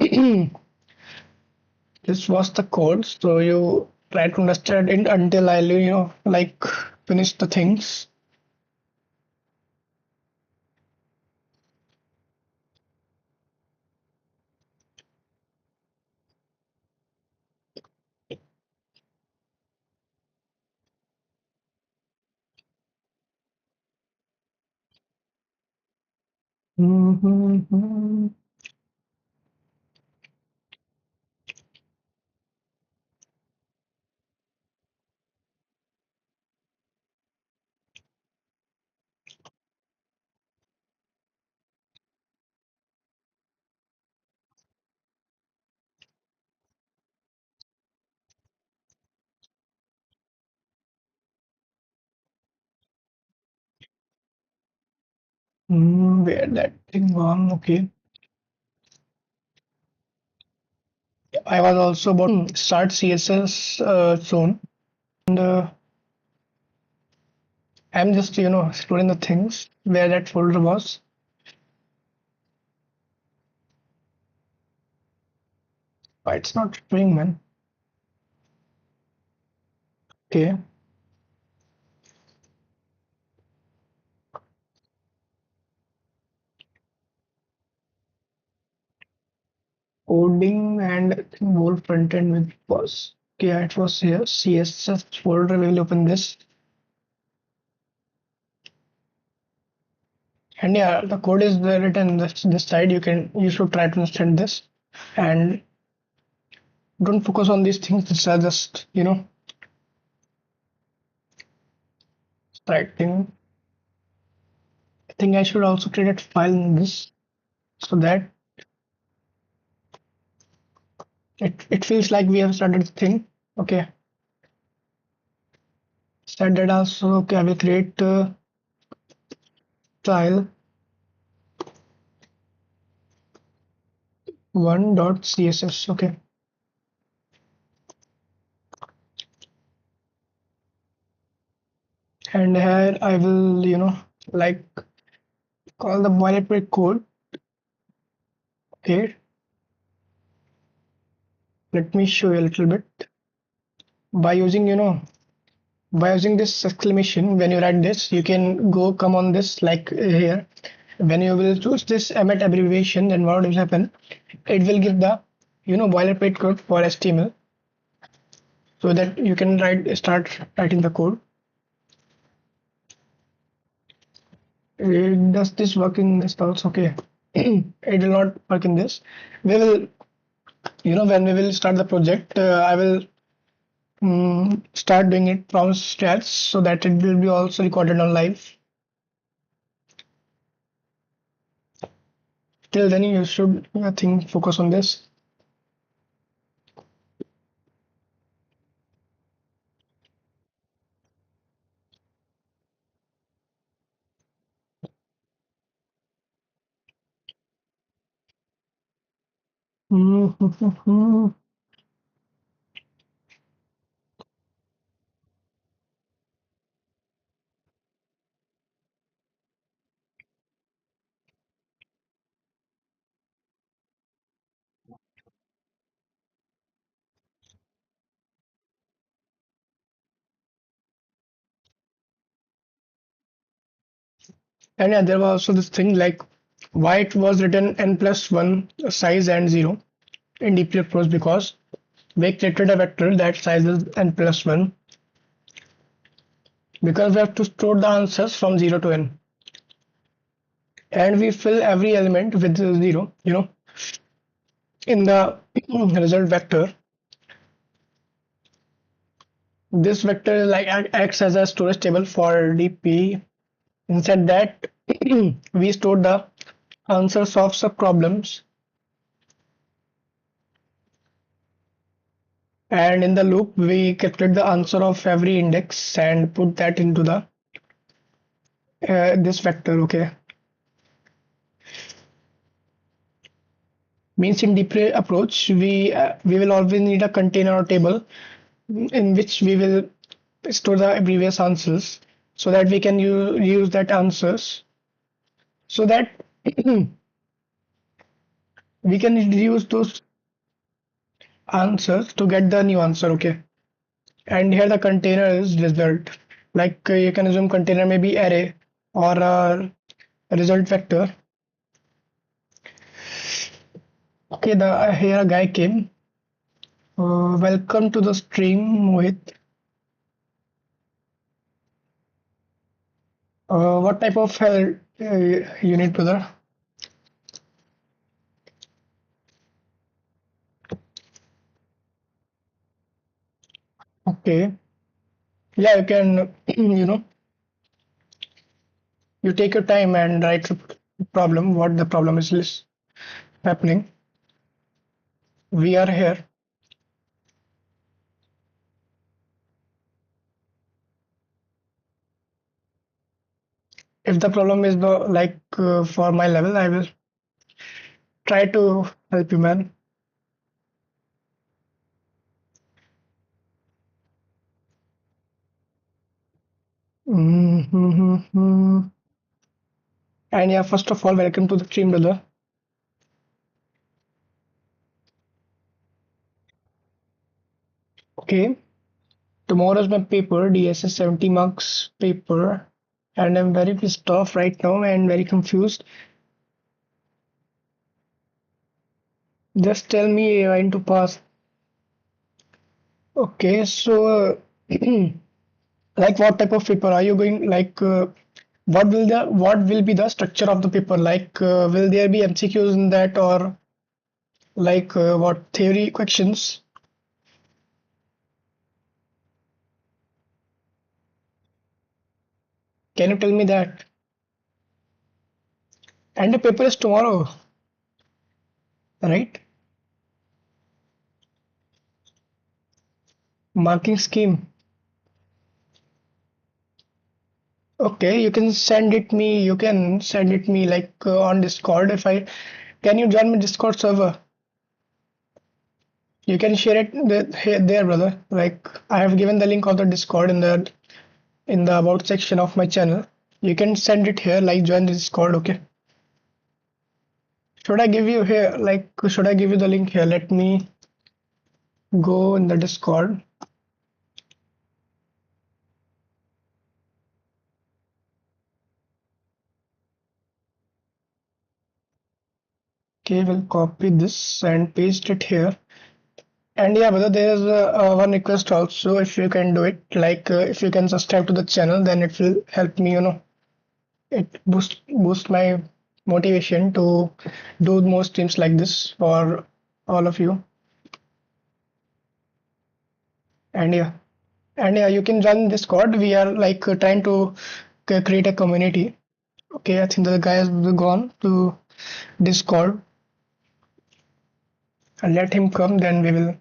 this was the code. So you try to understand it until I, like finish the things. Mhm. Where that thing gone? Okay. I was also about to start CSS soon, and I'm just exploring the things where that folder was. Why it's not showing, man? Okay, coding and whole front end with was. Okay, it was here. CSS folder. We will open this, and yeah, the code is there written this side. You should try to understand this, and don't focus on these things. These are just distracting. I think I should also create a file in this so that it feels like we have started the thing. Okay, start that also. Okay, I will create style one.css. Okay, and here I will like call the boilerplate code. Okay, let me show you a little bit by using by using this exclamation. When you write this, you can come on this like here. When you will choose this emmet abbreviation, then what will happen? It will give the boilerplate code for HTML, so that you can start writing the code. Does this work in this also? Okay. It will not work in this. We will, when we will start the project, I will start doing it from scratch so that it will be also recorded on live. Till then, you should, I think, focus on this. And yeah, there was also this thing like why it was written n+1 size and 0 in deeply approach, because we created a vector that size is n+1, because we have to store the answers from 0 to n, and we fill every element with 0 in the result vector. This vector like acts as a storage table for DP. Inside that we store the answers of sub problems, and in the loop we calculate the answer of every index and put that into the this vector. Okay, Means in deep approach, we will always need a container or table in which we will store the previous answers so that we can use that answers so that we can use those answers to get the new answer. Okay, and here the container is result. Like you can assume container may be array or a result vector. Okay, the here a guy came. Welcome to the stream, Mohit. What type of help you need, brother? Okay, yeah, you can, you take your time and write the problem, what the problem is happening. We are here. If the problem is the like for my level, I will try to help you, man. Mm-hmm. And yeah, first of all, welcome to the stream, brother. Okay, tomorrow's my paper, DSA 70 marks paper, and I'm very pissed off right now and very confused. Just tell me when to pass. Okay, so like what type of paper are you going like? What will be the structure of the paper? Like, will there be MCQs in that or like what theory questions? Can you tell me that? And the paper is tomorrow, right? Marking scheme. Okay, you can send it me. You can send it me like on Discord. If I can you join my Discord server? You can share it here, there, brother. Like I have given the link of the Discord in the about section of my channel. You can send it here. Like join the Discord. Okay. Should I give you here? Like should I give you the link here? Let me go in the Discord. Okay, we'll copy this and paste it here. And yeah, brother, there's one request also. If you can do it, like if you can subscribe to the channel, then it will help me. It boost my motivation to do more streams like this for all of you. And yeah, you can join Discord. We are like trying to create a community. Okay, I think the guy has gone to Discord and let him come. Then we will.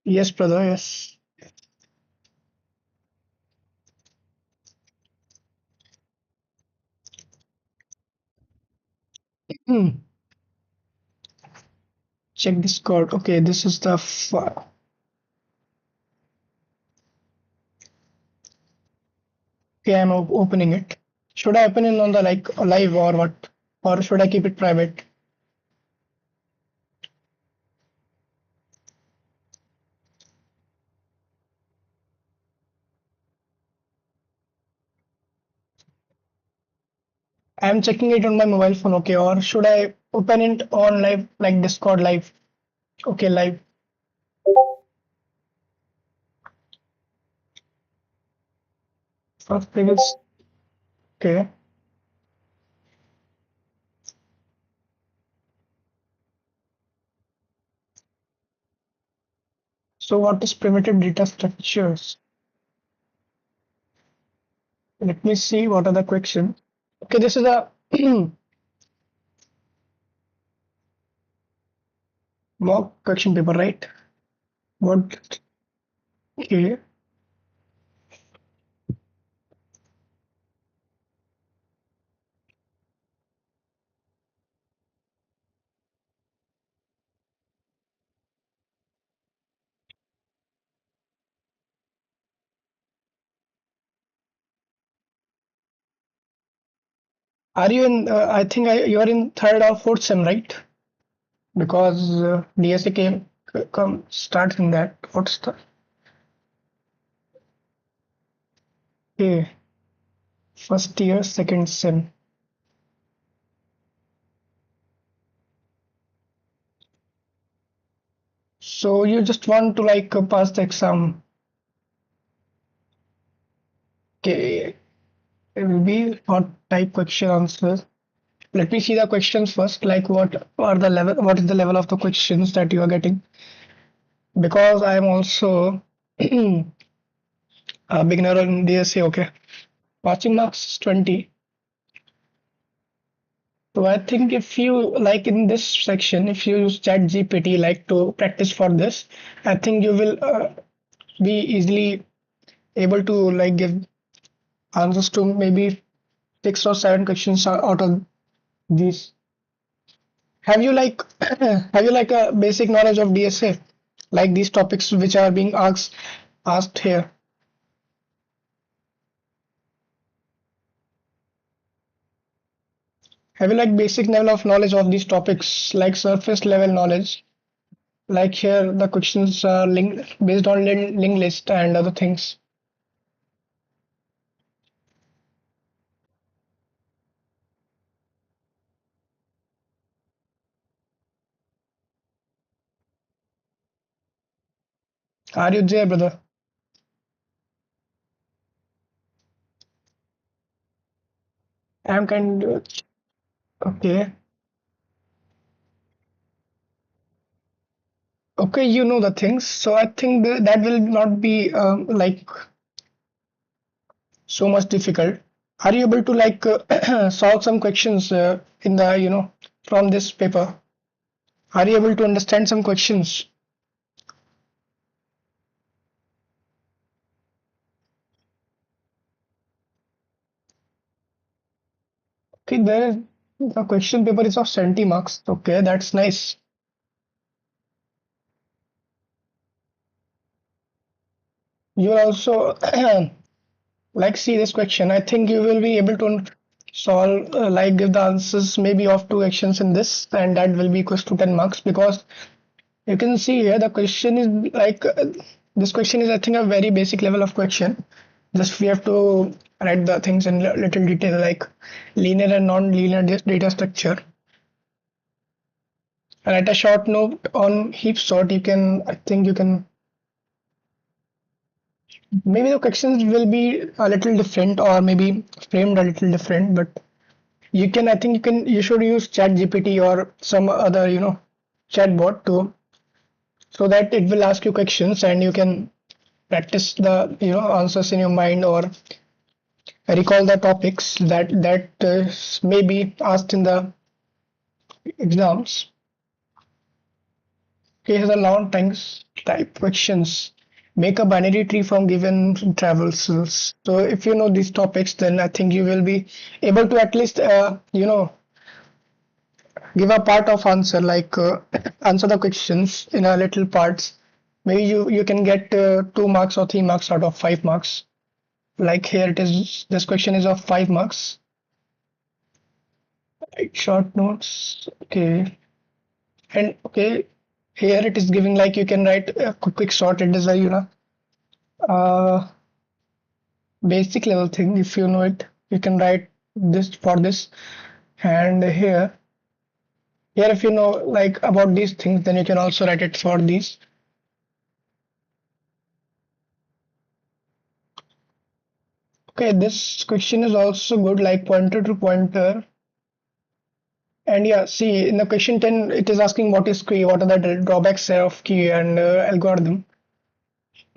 Yes, brother. Yes. check this code. Okay, this is the okay, I'm opening it. Should I open it on the like live or what? Or should I keep it private? I'm checking it on my mobile phone, okay, or should I open it on live like Discord live? Okay, live. First thing is okay. So what is primitive data structures? Let me see what are the questions. Okay, this is a mock question paper, right? What? Okay. Are you in? I think you are in third or fourth sem, right? Because DSA came come starts in that. What's the? Okay, first year, second sem. So you just want to like pass the exam. Okay, it will be what type question answers. Let me see the questions first. Like what are the level? What is the level of the questions that you are getting? Because I am also a beginner in DSA. Okay, passing marks is 20. So I think if you like in this section, if you use Chat GPT like to practice for this, I think you will be easily able to like give answers to maybe 6 or 7 questions out of these. Have you like have you like a basic knowledge of DSA, like these topics which are being asked here? Have you like basic level of knowledge of these topics, like surface level knowledge? Like here, the questions are linked based on link list and other things. Are you there, brother? I'm kind of okay. Okay, you know the things. So I think that will not be like so much difficult. Are you able to like solve some questions in the from this paper? Are you able to understand some questions? Okay, the question paper is of 70 marks. Okay, that's nice. You also like see this question. I think you will be able to solve like give the answers maybe of 2 actions in this, and that will be equals to 10 marks because you can see here the question is like this question is I think a very basic level of question. Just we have to write the things in little detail like linear and non-linear data structure. Write a short note on heap sort. You can I think you can maybe the questions will be a little different or maybe framed a little different, but you can I think you should use Chat GPT or some other chatbot to so that it will ask you questions and you can practice the answers in your mind or recall the topics that may be asked in the exams. Okay, here's a long things type questions. Make a binary tree from given traversals. So if you know these topics, then I think you will be able to at least give a part of answer, like answer the questions in a little parts. Maybe you can get 2 marks or 3 marks out of 5 marks. Like here it is, this question is of 5 marks. Right, short notes, okay. And okay, here it is giving like you can write a quick short. It is a uh, basic level thing. If you know it, you can write this for this. And here if you know like about these things, then you can also write it for these. Okay, this question is also good, like pointer to pointer. And yeah, see, in the question 10, it is asking what is key, what are the drawbacks of key and algorithm.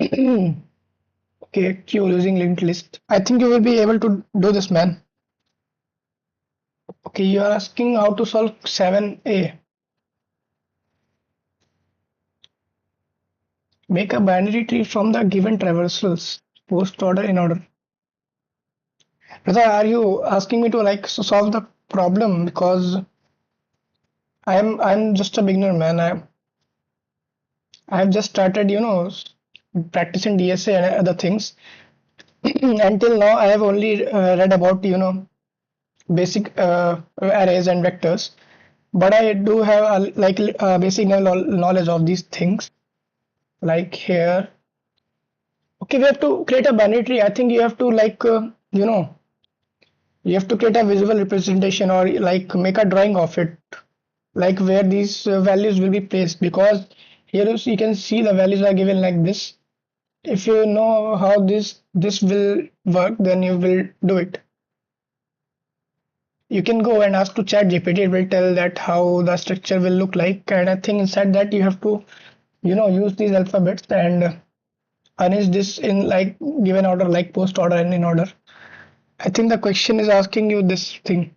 Okay, queue using linked list. I think you will be able to do this, man. Okay, you are asking how to solve 7a. Make a binary tree from the given traversals, post order in order. Brother, are you asking me to like solve the problem? Because I'm just a beginner, man. I've just started, practicing DSA and other things. Until now, I have only read about, basic arrays and vectors, but I do have like basic knowledge of these things. Like here, okay, we have to create a binary tree. I think you have to like, you have to create a visual representation or like make a drawing of it, like where these values will be placed. Because here you can see the values are given like this. If you know how this will work, then you will do it. You can go and ask to chat GPT. It will tell that how the structure will look like, and I think inside that you have to use these alphabets and arrange this in like given order, like post order and in order. I think the question is asking you this thing.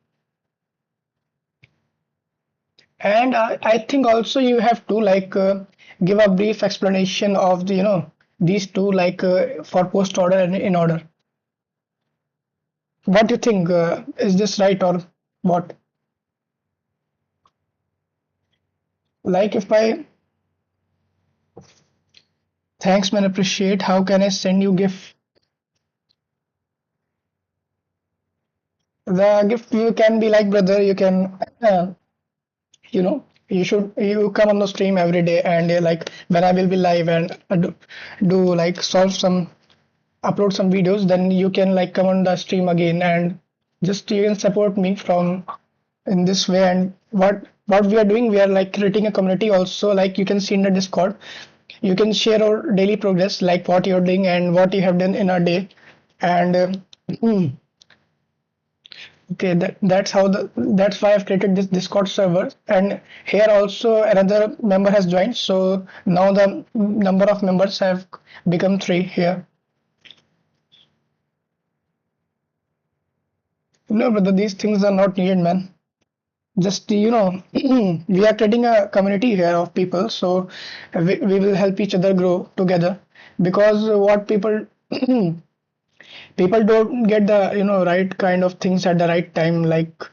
And I think also you have to like give a brief explanation of the these two, like for post order and in order. What do you think? Is this right or what? Like if I thanks man, appreciate. How can I send you GIF? The gift you can be like, brother, you can you come on the stream every day, and like when I will be live and do like solve some upload some videos, then you can like come on the stream again and just you can support me from in this way. And what we are doing, we are like creating a community also, like you can see in the Discord. You can share our daily progress, like what you're doing and what you have done in a day. And okay, that's why I've created this Discord server. And here also another member has joined, so now the number of members have become 3 here. No, brother, these things are not needed, man. Just we are creating a community here of people, so we will help each other grow together. Because what people don't get the right kind of things at the right time. Like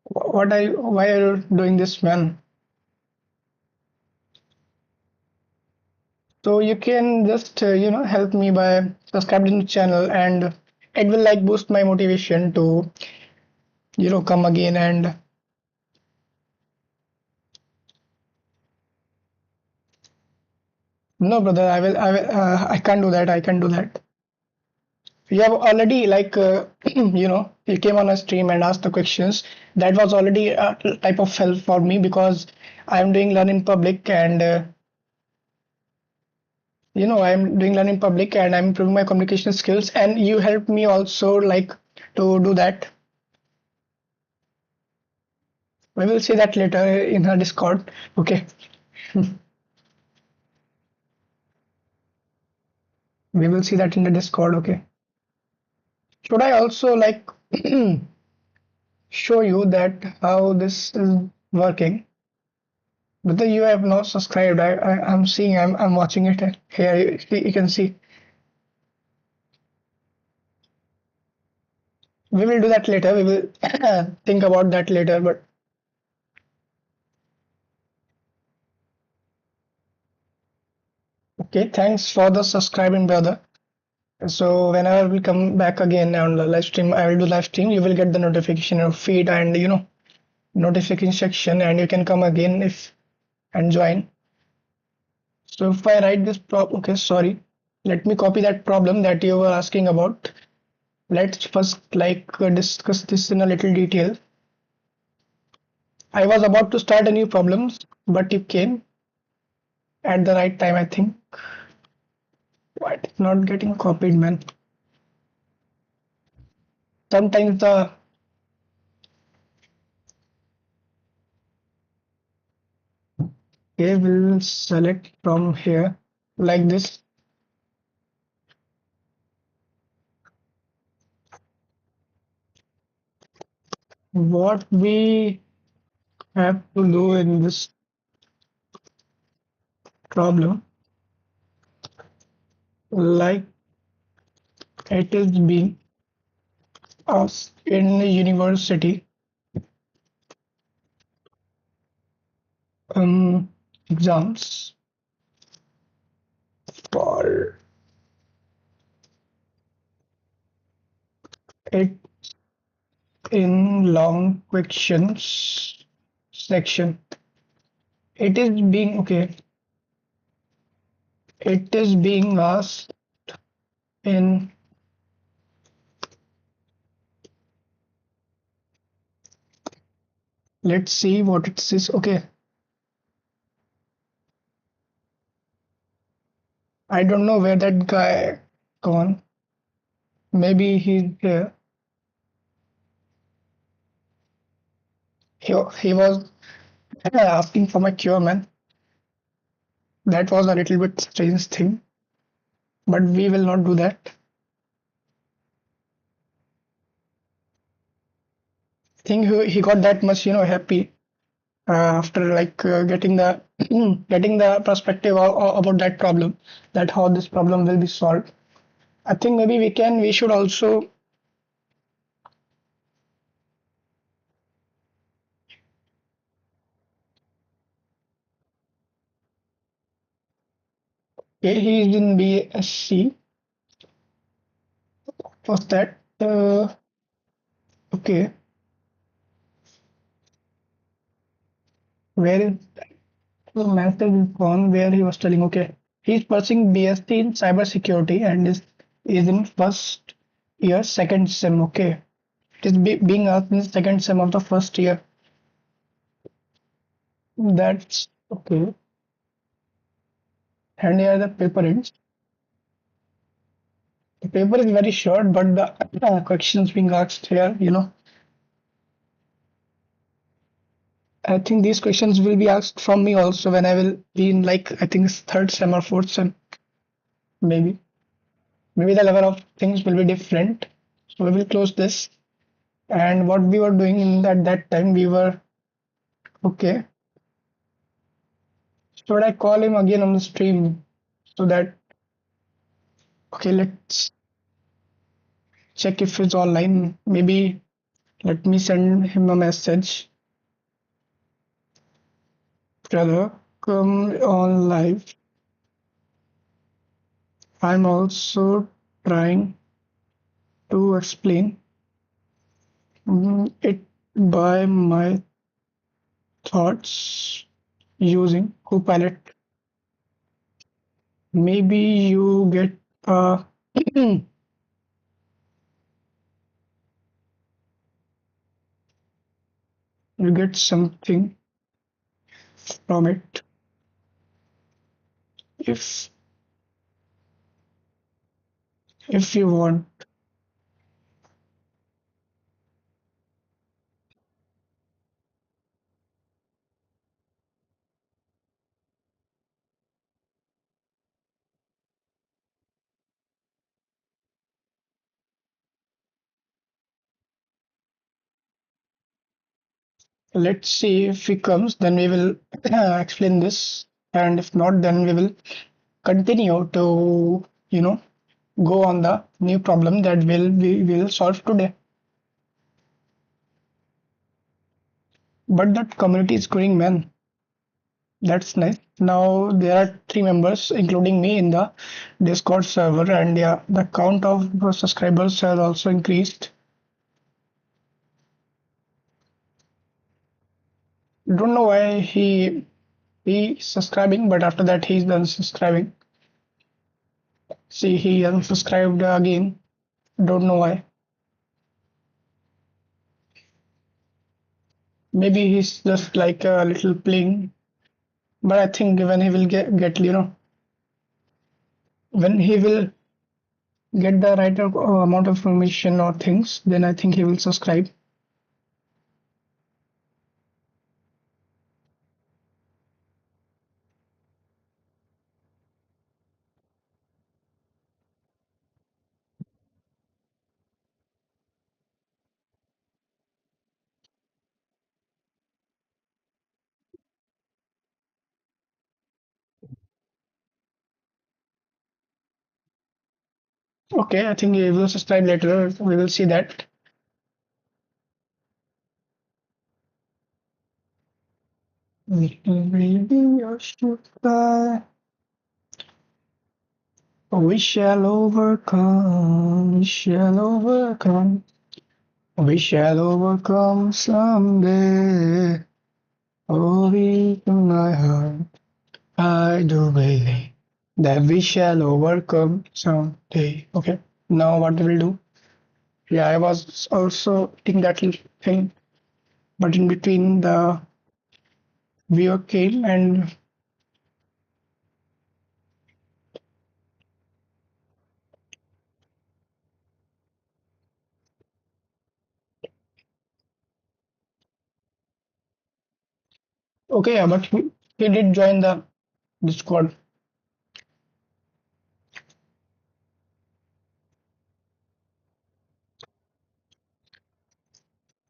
why are you doing this, man? So you can just help me by subscribing to the channel, and it will like boost my motivation to come again. And no, brother, I can't do that. I can do that. You have already like you came on a stream and asked the questions. That was already a type of help for me, because I'm doing learn in public, and I'm doing learn in public, and I'm improving my communication skills, and you helped me also like to do that. We will see that later in her Discord. Okay. We will see that in the Discord. Okay. Should I also like show you that how this is working? Whether you have not subscribed, I'm seeing, I'm watching it here. You can see. we will do that later. We will think about that later. But okay, thanks for the subscribing, brother. So whenever we come back again on the live stream, I will do live stream. You will get the notification of feed and notification section, and you can come again if and join. So if I write this okay, sorry. Let me copy that problem that you were asking about. Let's first discuss this in a little detail. I was about to start a new problem, but you came at the right time, I think. Why it's not getting copied, man? Sometimes the A will select from here like this. What we have to do in this problem, like it is being asked in the university exams for it in long questions section. It is being okay. It is being asked in let's see what it says. Okay, I don't know where that guy gone. Maybe he's here. He was asking for my cure, man. That was a little bit strange thing, but we will not do that. I think he got that much, happy after getting the getting the perspective about that problem, that how this problem will be solved. I think maybe we should also. Okay, he is in BSc. What's that? Okay, where is the message is gone? Where he was telling, okay, he's pursuing BSc in cybersecurity and is in first year, second sem. Okay, it is being asked in second sem of the first year. That's okay. And here the paper ends. The paper is very short, but the questions being asked here, I think these questions will be asked from me also when I will be in I think it's third sem or fourth sem, maybe. Maybe the level of things will be different. So we will close this. And what we were doing in that time, we were okay. Should I call him again on the stream so that okay, let's check if he's online. Maybe let me send him a message. Brother, come on live. I'm also trying to explain it by my thoughts using Copilot. Maybe you get you get something from it if you want. Let's see if he comes, then we will explain this, and if not, then we will continue to go on the new problem that we will solve today. But that community is growing, man. That's nice. Now there are 3 members, including me, in the Discord server, and yeah, the count of subscribers has also increased. Don't know why he subscribing, but after that he's done subscribing. See, he unsubscribed again. Don't know why. Maybe he's just like a little playing. But I think when he will get when he will get the right amount of information or things, then I think he will subscribe. Okay, I think he will subscribe later. We will see that. Maybe I should fly. We shall overcome. We shall overcome. We shall overcome someday. Oh, deep in my heart, I do believe that we shall overcome someday. Okay, now what we will do? Yeah, I was also thinking that thing, but in between the viewer came and okay, yeah, but he did join the Discord.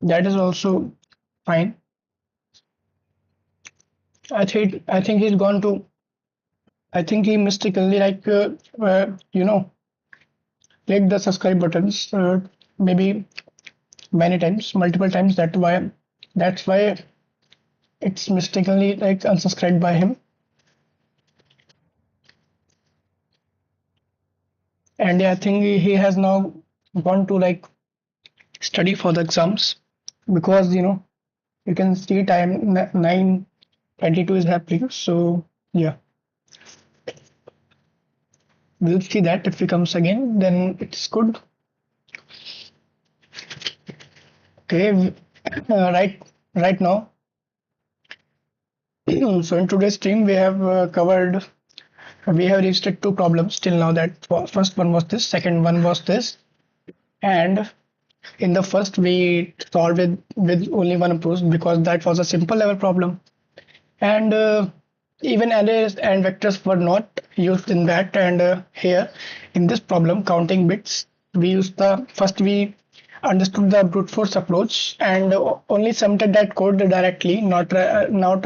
That is also fine. I think he's gone to. I think he mistakenly clicked the subscribe buttons maybe many times, multiple times. That's why it's mistakenly like unsubscribed by him. And yeah, I think he has now gone to like study for the exams because you can see time 9:22 is happening. So yeah, we'll see that if he comes again, then it's good. Okay, right now. So in today's stream, we have listed 2 problems till now. That first one was this, second one was this, and in the first we solved with only one approach because that was a simple level problem, and even arrays and vectors were not used in that. And here in this problem, counting bits, we understood the brute force approach and only submitted that code directly, not rewrote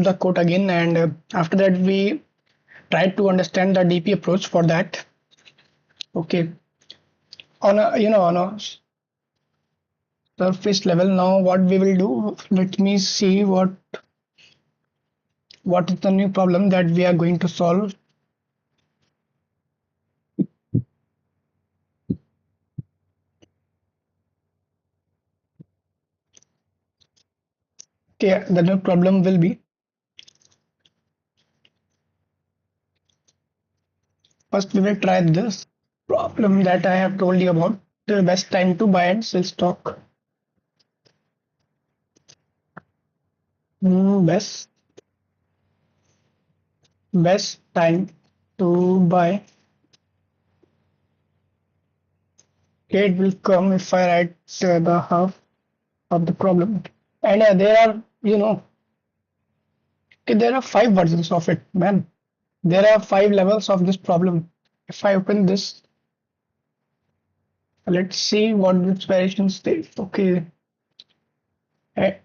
the code again. And after that we tried to understand the DP approach for that. Okay, on a surface level. Now what we will do? Let me see what is the new problem that we are going to solve. Okay, the new problem will be, first we will try this problem that I have told you about, the best time to buy and sell stock. Best time to buy. Okay, it will come if I write the half of the problem. And there are, okay, there are 5 versions of it, man. There are 5 levels of this problem. If I open this, let's see what which variations they. Okay, eh,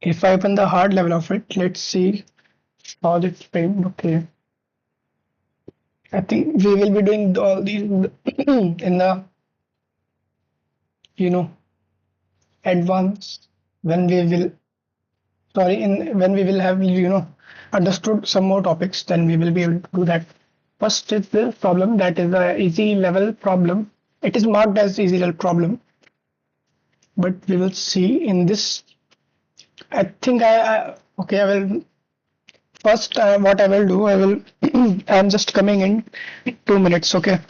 if I open the hard level of it, let's see how it's framed. Okay, I think we will be doing all these in the you know advanced. when we will sorry in when we will have understood some more topics, then we will be able to do that. First is the problem that is a easy level problem. It is marked as easy level problem, but we will see in this. I think I okay. I will first what I will do. I will. I'm just coming in 2 minutes. Okay,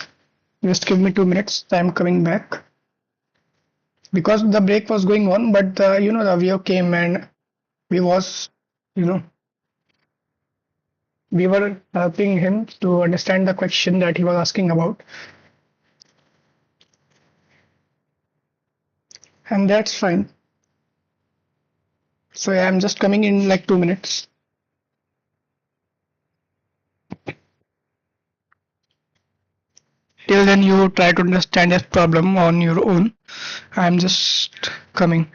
just give me 2 minutes. I'm coming back because the break was going on, but the view came and we was you know we were helping him to understand the question that he was asking about, and that's fine. So yeah, I'm just coming in like 2 minutes. Till then, you try to understand this problem on your own. I'm just coming.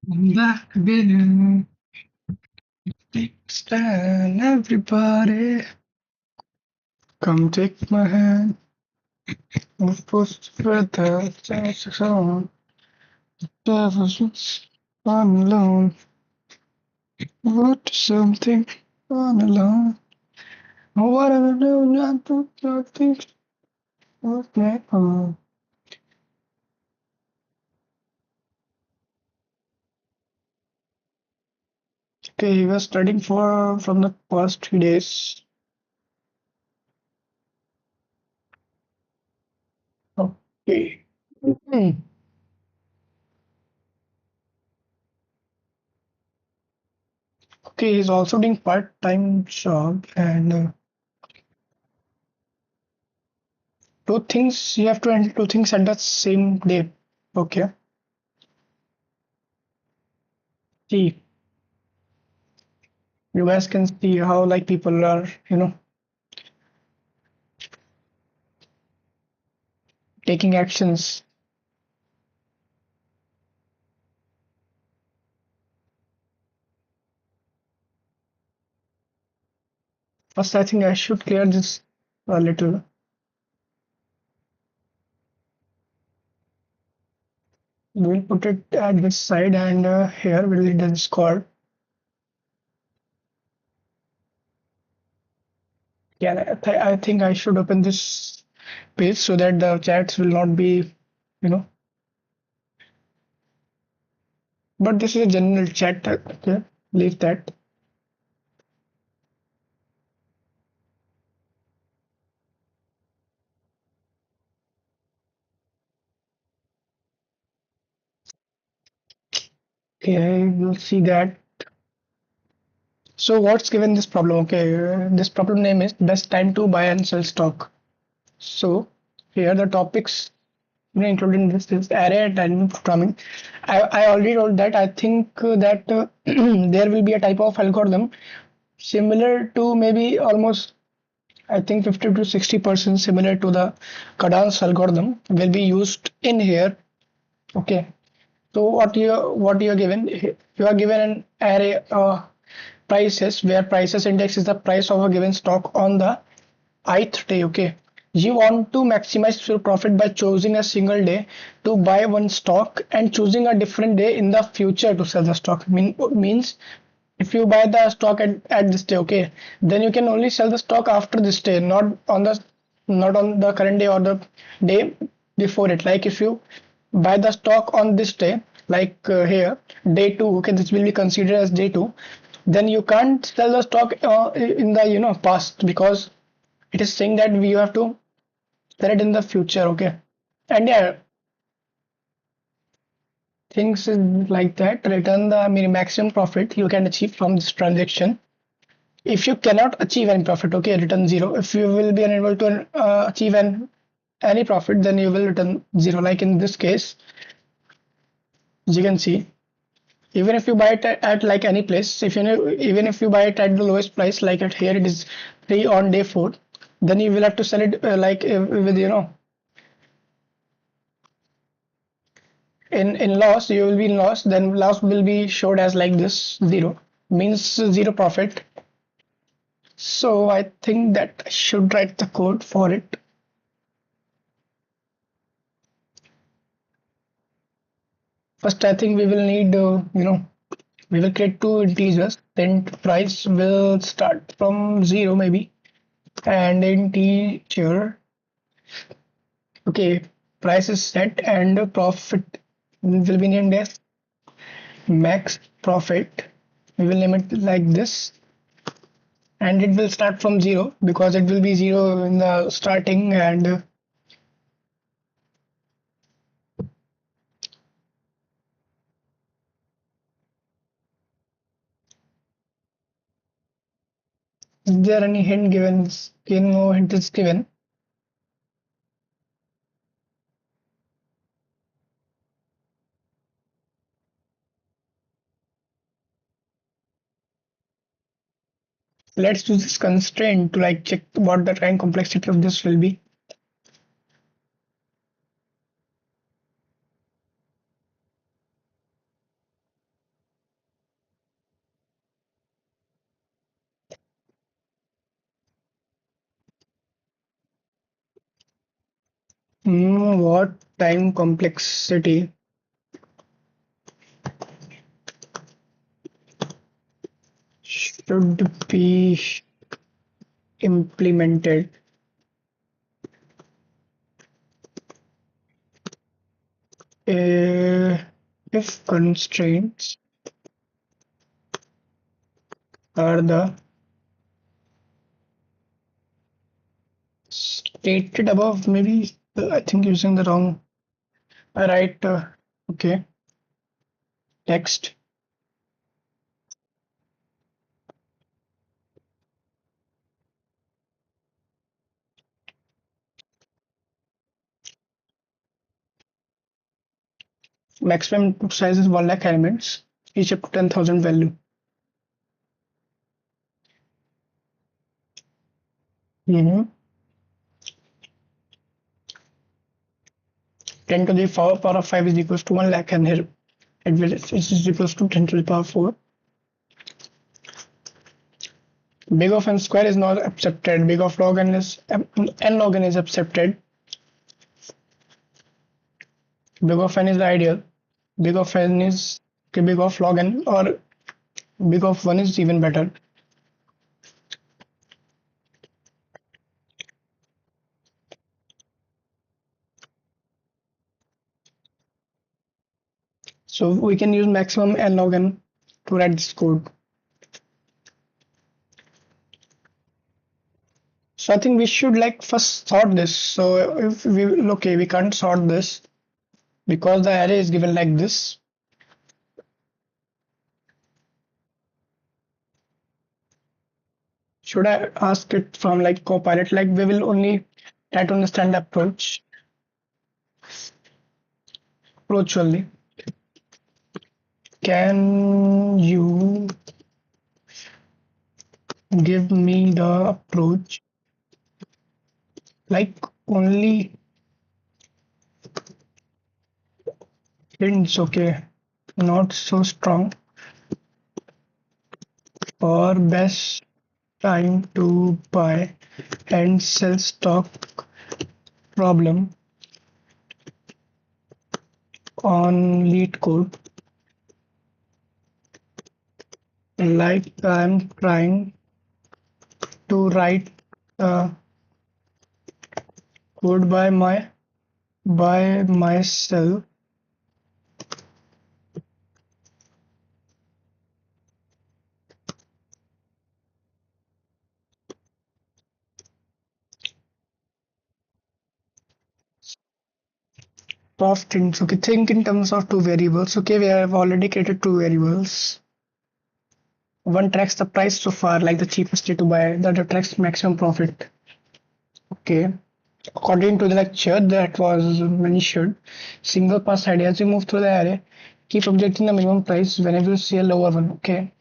Back again. Stand, everybody. Come take my hand. Move post further. Just on. Devils on alone. What something on alone. What I do not do nothing. Okay. Okay, he was studying for from the past 3 days. Okay. Hmm. Okay, he's also doing part-time job and two things you have to handle two things at the same day. Okay. See, you guys can see how like people are, taking actions. First, I think I should clear this a little. We'll put it at this side and here we'll hit the Discord. Yeah, I think I should open this page so that the chats will not be, you know, but this is a general chat. Okay, leave that. Okay, we'll see that. So what's given this problem? Okay, this problem name is best time to buy and sell stock. So here the topics included in this is array and dynamic programming. I already told that I think that there will be a type of algorithm similar to maybe almost I think 50 to 60% similar to the Cadence algorithm will be used in here. Okay. So what you are given? You are given an array prices where prices index is the price of a given stock on the ith day. Okay. You want to maximize your profit by choosing a single day to buy one stock and choosing a different day in the future to sell the stock. Means if you buy the stock at this day, okay, then you can only sell the stock after this day, not on the current day or the day before it. Like if you buy the stock on this day, like here day 2, okay, this will be considered as day 2, then you can't sell the stock in the past, because it is saying that we have to sell it in the future. Okay. And yeah, things is like that. Return the maximum profit you can achieve from this transaction. If you cannot achieve any profit, okay, return 0. If you will be unable to achieve any profit, then you will return 0. Like in this case, as you can see, even if you buy it at like any place, if you know, even if you buy it at the lowest price, like at here it is 3 on day 4, then you will have to sell it with in loss. You will be in loss, then loss will be showed as like this 0, means 0 profit. So I think that I should write the code for it. First, I think we will need, we will create two integers. Then price will start from 0 maybe, and integer. Okay, price is set and profit will be named as max profit. We will name it like this, and it will start from 0 because it will be 0 in the starting. And is there any hint given? No hint is given. Let's use this constraint to like check what the time complexity of this will be. What time complexity should be implemented if constraints are the stated above? Maybe I think using the wrong right. Okay, text maximum size is 1 lakh elements, each up to 10,000 value. 10 to the power of 5 is equals to 1 lakh, and here it is equals to 10 to the power 4. Big of n square is not accepted. Big of log n is n log n is accepted. Big of n is the ideal. Big of n is big of log n, or big of 1 is even better. So we can use maximum n log n to write this code. So I think we should like first sort this. So if we can't sort this because the array is given like this. should I ask it from like Copilot? Like we will only try to understand the approach only. Can you give me the approach? Like only hints, okay, not so strong. Or best time to buy and sell stock problem on LeetCode. Like I'm trying to write code by myself. Of things. Okay, think in terms of two variables. Okay, we have already created two variables. One tracks the price so far, like the cheapest way to buy. The other tracks maximum profit. Okay. According to the lecture that was mentioned, single pass idea. As you move through the array, keep updating the minimum price whenever you see a lower one. Okay.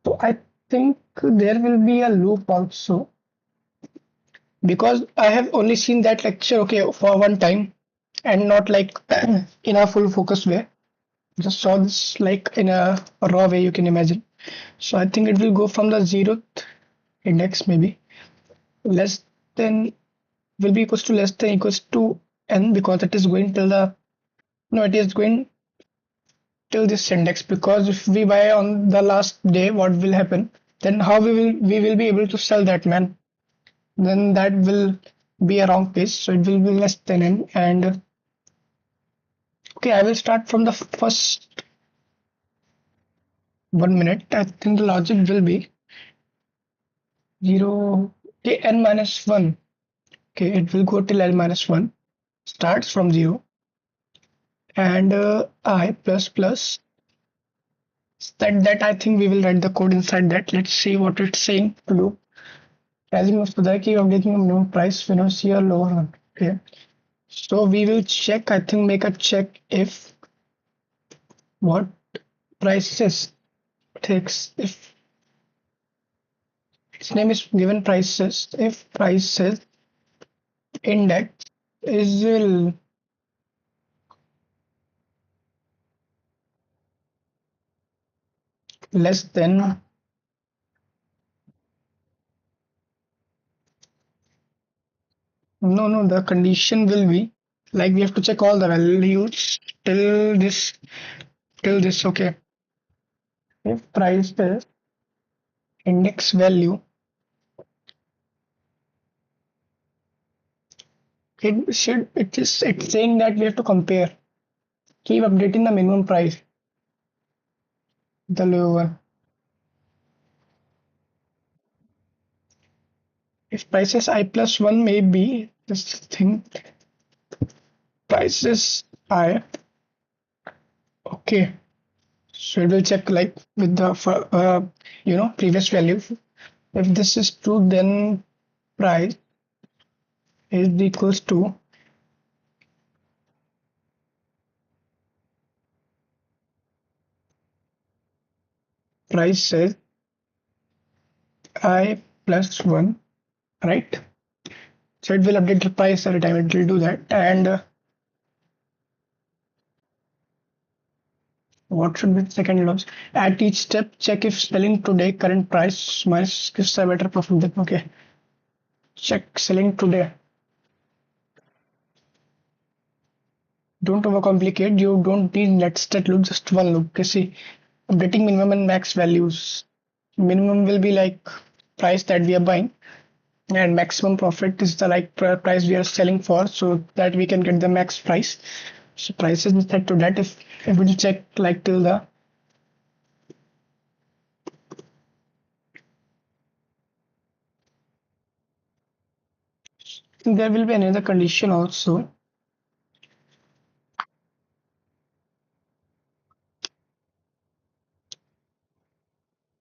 So I think there will be a loop also because I have only seen that lecture okay for one time and not like in a full focus way. Just saw this like in a raw way you can imagine. So I think it will go from the zeroth index maybe less than will be equals to less than equals to n because it is going till the no it is going till this index because if we buy on the last day what will happen then how we will be able to sell that man then that will be a wrong page so it will be less than n and okay I will start from the first 1 minute. I think the logic will be 0 okay n minus 1 okay it will go till n minus 1 starts from 0 and I plus plus that I think we will write the code inside that. Let's see what it's saying to do. As you must that keep updating the minimum price when you see a lower one. Okay. So we will check, I think make a check if what prices takes if its name is given prices if prices index is less than no the condition will be like we have to check all the values till this okay if price is index value it's saying that we have to compare keep updating the minimum price the lower if prices I plus 1 may be this thing prices I okay so it will check like with the previous value if this is true then price is equals to prices I plus 1 right so it will update the price every time it will do that and what should be the second loss? At each step, check if selling today current price minus gives a better profit. Then okay, check selling today. Don't overcomplicate. You don't need let stat loop, just one loop. Okay, see, updating minimum and max values. Minimum will be like price that we are buying, and maximum profit is the like price we are selling for, so that we can get the max price. So prices is set to that. If we check like till the there will be another condition also.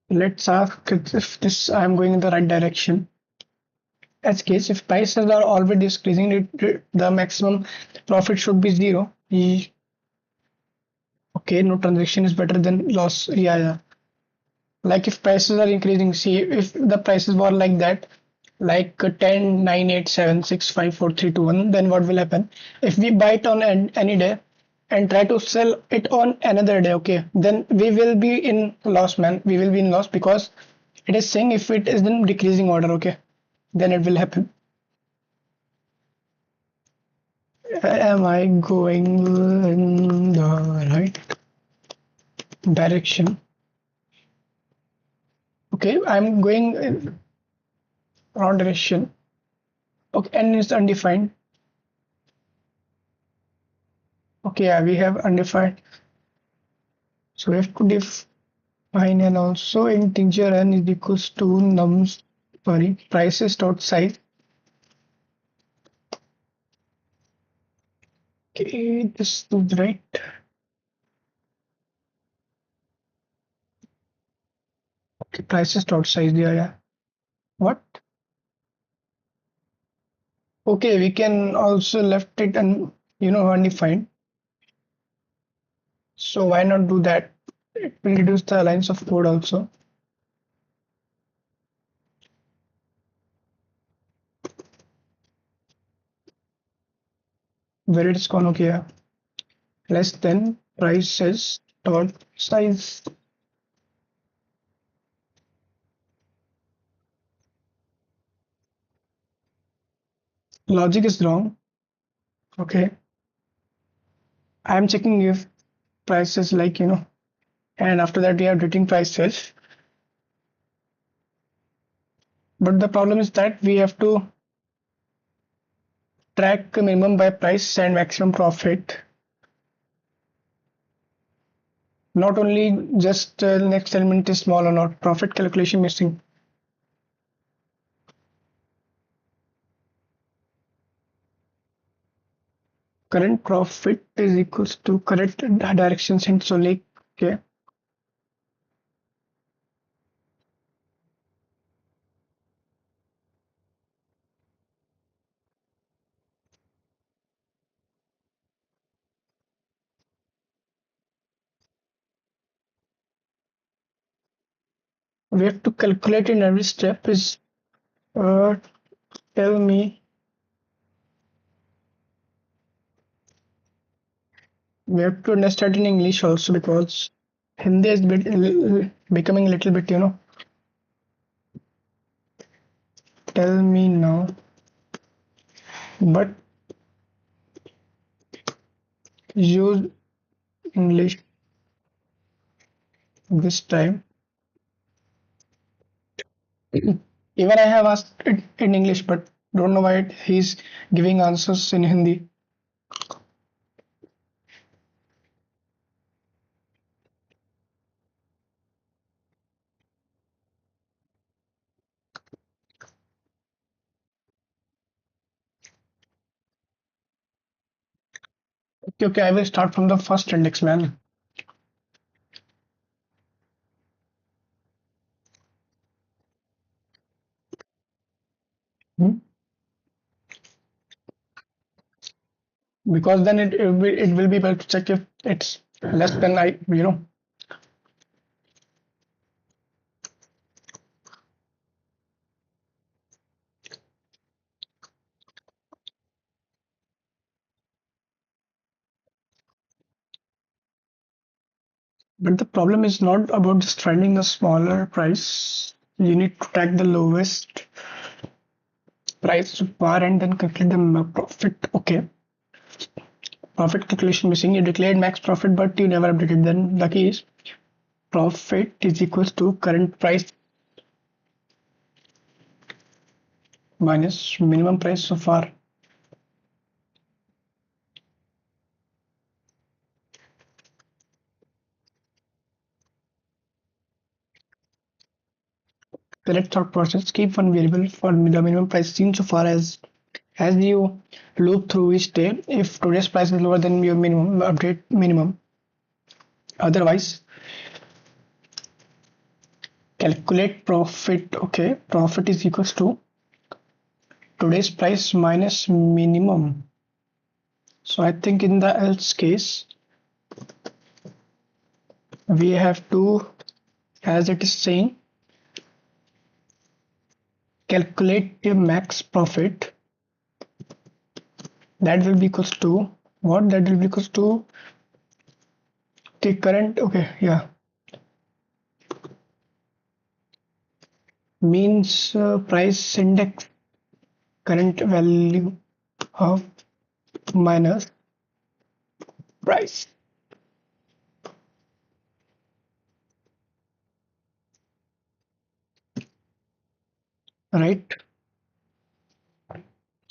Let's ask if this I'm going in the right direction. As case, if prices are already decreasing, the maximum profit should be zero. Okay, no transaction is better than loss. Yeah, yeah. Like if prices are increasing, see if the prices were like that, like 10, 9, 8, 7, 6, 5, 4, 3, 2, 1, then what will happen? If we buy it on any day and try to sell it on another day, okay, then we will be in loss, man. We will be in loss because it is saying if it is in decreasing order, okay, then it will happen. Am I going in the right direction? Okay, I'm going in wrong direction. Okay, and it's undefined. Okay, yeah, we have undefined. So we have to define and also integer n is equals to nums, sorry, prices dot size. Okay, this is right. Okay, prices dot size. Yeah, yeah. What? Okay, we can also left it and undefined. So why not do that? It will reduce the lines of code also. Where it's gone, okay, yeah. Less than prices dot size. Logic is wrong. Okay, I'm checking if prices like and after that we are getting prices. But the problem is that we have to track minimum buy price and maximum profit. Not only just next element is small or not, profit calculation missing. Current profit is equals to correct direction hint. So like, okay, we have to calculate in every step is tell me. We have to understand in English also because Hindi is becoming a little bit, tell me now. But use English this time. Even I have asked it in English, but don't know why he's giving answers in Hindi. Okay, okay, I will start from the first index, man. Hmm? Because then it will be able to check if it's less than I. But the problem is not about just finding the smaller price. You need to track the lowest price to par and then calculate the profit. Okay, profit calculation missing. You declared max profit, but you never updated. Then the key is profit is equals to current price minus minimum price so far. Select thought process. Keep one variable for the minimum price seen so far as you loop through each day. If today's price is lower than your minimum, update minimum. Otherwise, calculate profit. Okay, profit is equals to today's price minus minimum. So I think in the else case we have to, as it is saying, calculate the max profit. That will be equals to what? That will be equals to the current. Okay, yeah, means price index current value of minus price. Right?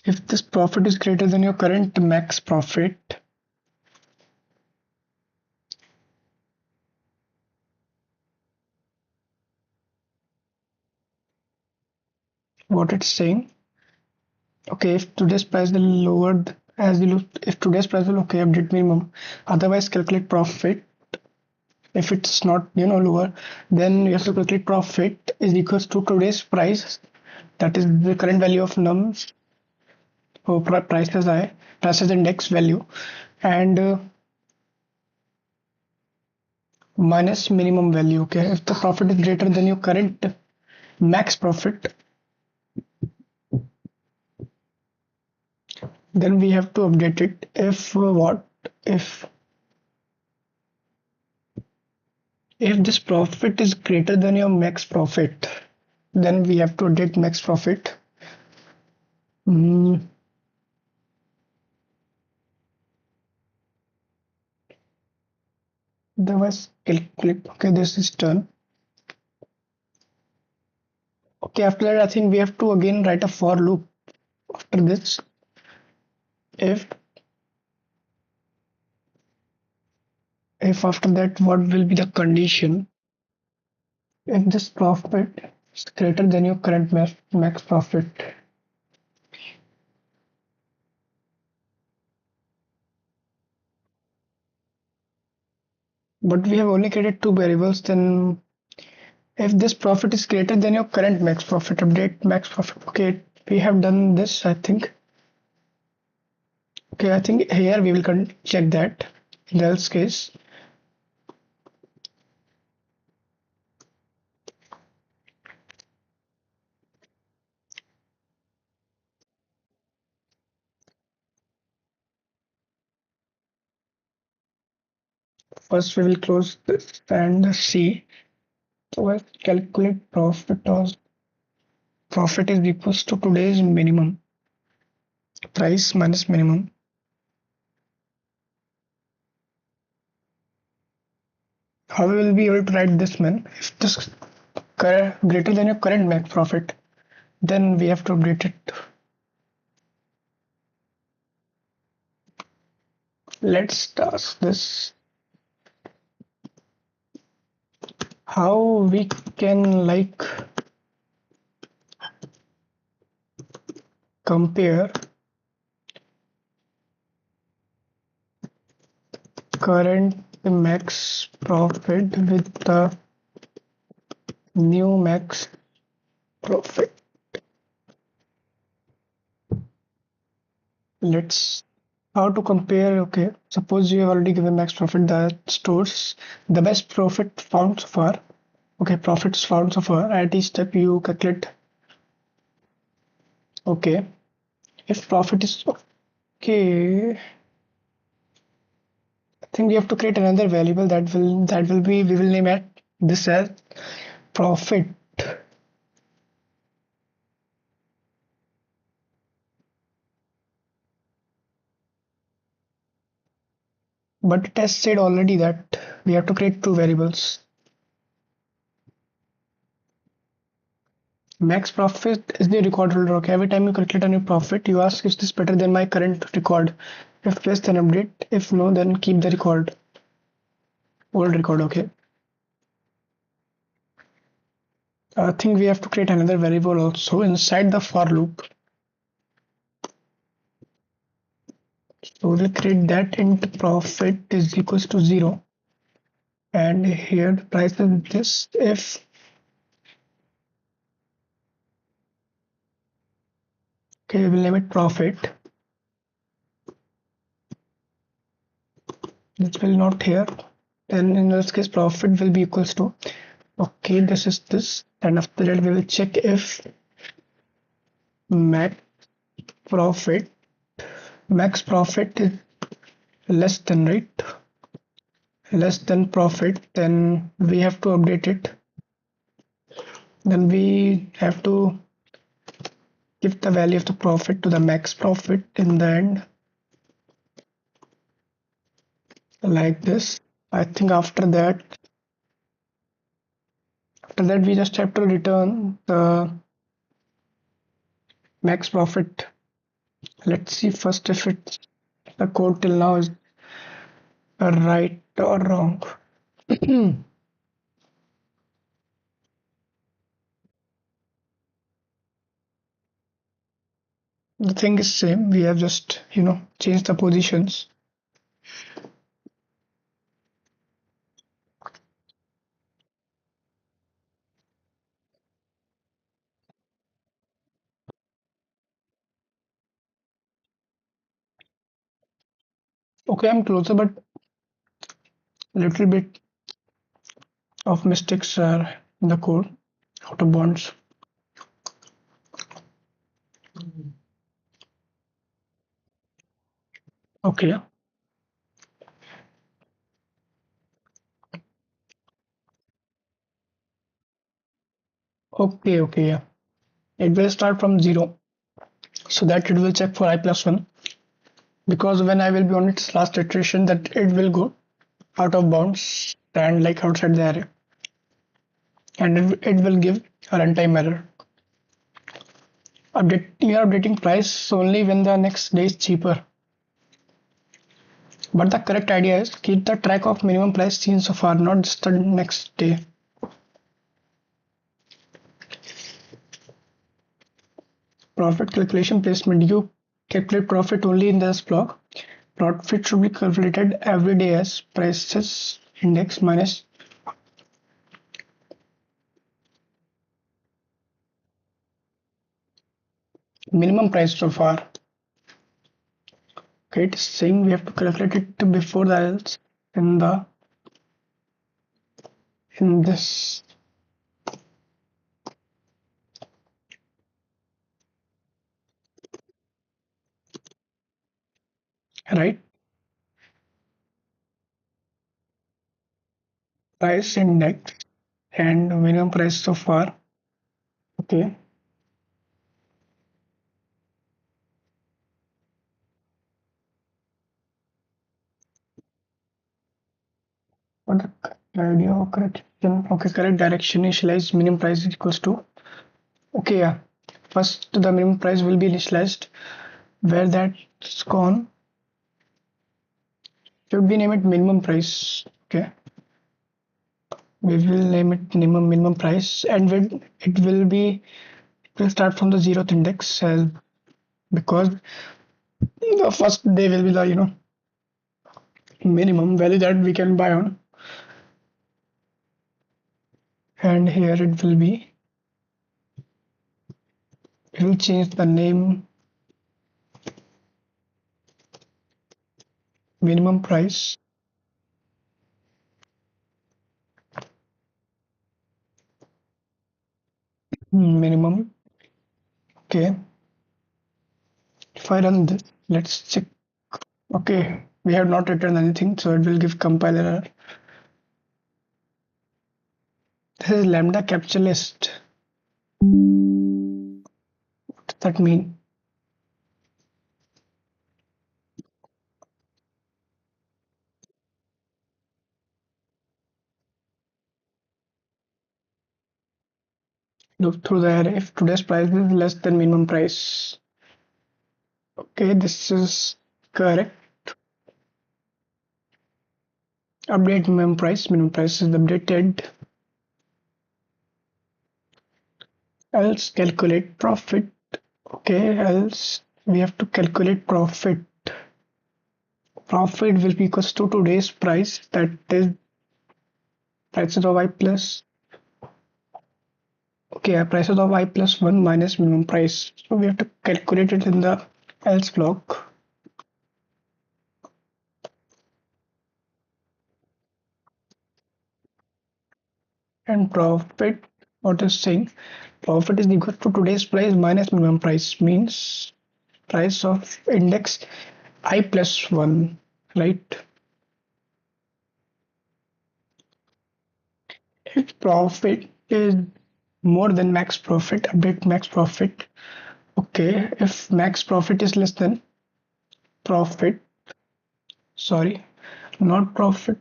If this profit is greater than your current max profit, what it's saying, okay, if today's price will lowered as you look, if today's price will, okay, update minimum, otherwise calculate profit. If it's not lower, then you have to calculate profit is equals to today's price, that is the current value of nums or prices index value, and minus minimum value. Okay, if the profit is greater than your current max profit, then we have to update it. If what? If this profit is greater than your max profit, then we have to update max profit. Otherwise, calculate. Okay, this is done. Okay, after that, I think we have to again write a for loop after this. If after that, what will be the condition? If this profit is greater than your current max profit, but we have only created two variables, then if this profit is greater than your current max profit, update max profit. Okay, we have done this, I think. Okay, I think here we will check that in the else case. First, we will close this and see. So I calculate profit as profit is equals to today's minimum price minus minimum. How we will be able to write this, man? If this greater than your current max profit, then we have to update it. Let's task this. How we can like compare current max profit with the new max profit. Let's how to compare. Okay, suppose you have already given max profit that stores the best profit found so far. Okay, profits found so far. At each step you calculate. Okay, if profit is okay, I think we have to create another variable that will be, we will name it this as profit. But it has said already that we have to create two variables. Max profit is the record holder. Okay, every time you calculate a new profit, you ask, is this better than my current record? If yes, then update. If no, then keep the record, old record. Okay. I think we have to create another variable also inside the for loop. So we'll create that int profit is equals to 0. And here the price is this. If Okay, we will name it profit. This will not here. Then in this case, profit will be equals to, okay, this is this. And after that, we will check if max profit is less than, right? Less than profit, then we have to update it. Then we have to give the value of the profit to the max profit in the end, like this. I think after that we just have to return the max profit. Let's see first if it's the code till now is right or wrong. The thing is same, we have just changed the positions. Okay, I'm closer, but little bit of mistakes are in the code, out of bounds. Okay, okay, yeah. It will start from 0, so that it will check for I plus 1, because when I will be on its last iteration, that it will go out of bounds and like outside the array, and it will give a runtime error. You are updating price only when the next day is cheaper. But the correct idea is keep the track of minimum price seen so far, not just the next day. Profit calculation placement. You calculate profit only in this block. Profit should be calculated every day as prices index minus minimum price so far. Okay, it's saying we have to calculate it before the else in this. Right? Price index and minimum price so far. Okay. What the correct idea or correction? Okay, correct direction initialize minimum price is equals to. Okay, yeah. First, the minimum price will be initialized. Where that's gone, should we name it minimum price? Okay, we will name it minimum price, and it will be it will start from the 0th index, because the first day will be the minimum value that we can buy on, and here it will be. We will change the name minimum price. Minimum. Okay. If I run this, let's check. Okay, we have not returned anything, so it will give compiler error. This is lambda capture list. What does that mean? Look through the array if today's price is less than minimum price. Okay, this is correct. Update minimum price. Minimum price is updated. Else calculate profit. Okay, else we have to calculate profit. Profit will be equals to today's price, that is prices of I plus Okay, prices of I plus 1 minus minimum price. So we have to calculate it in the else block. And profit, what is saying? Profit is equal to today's price minus minimum price, means price of index I plus 1, right? If profit is more than max profit, update max profit. Okay, if max profit is less than profit, sorry, not profit.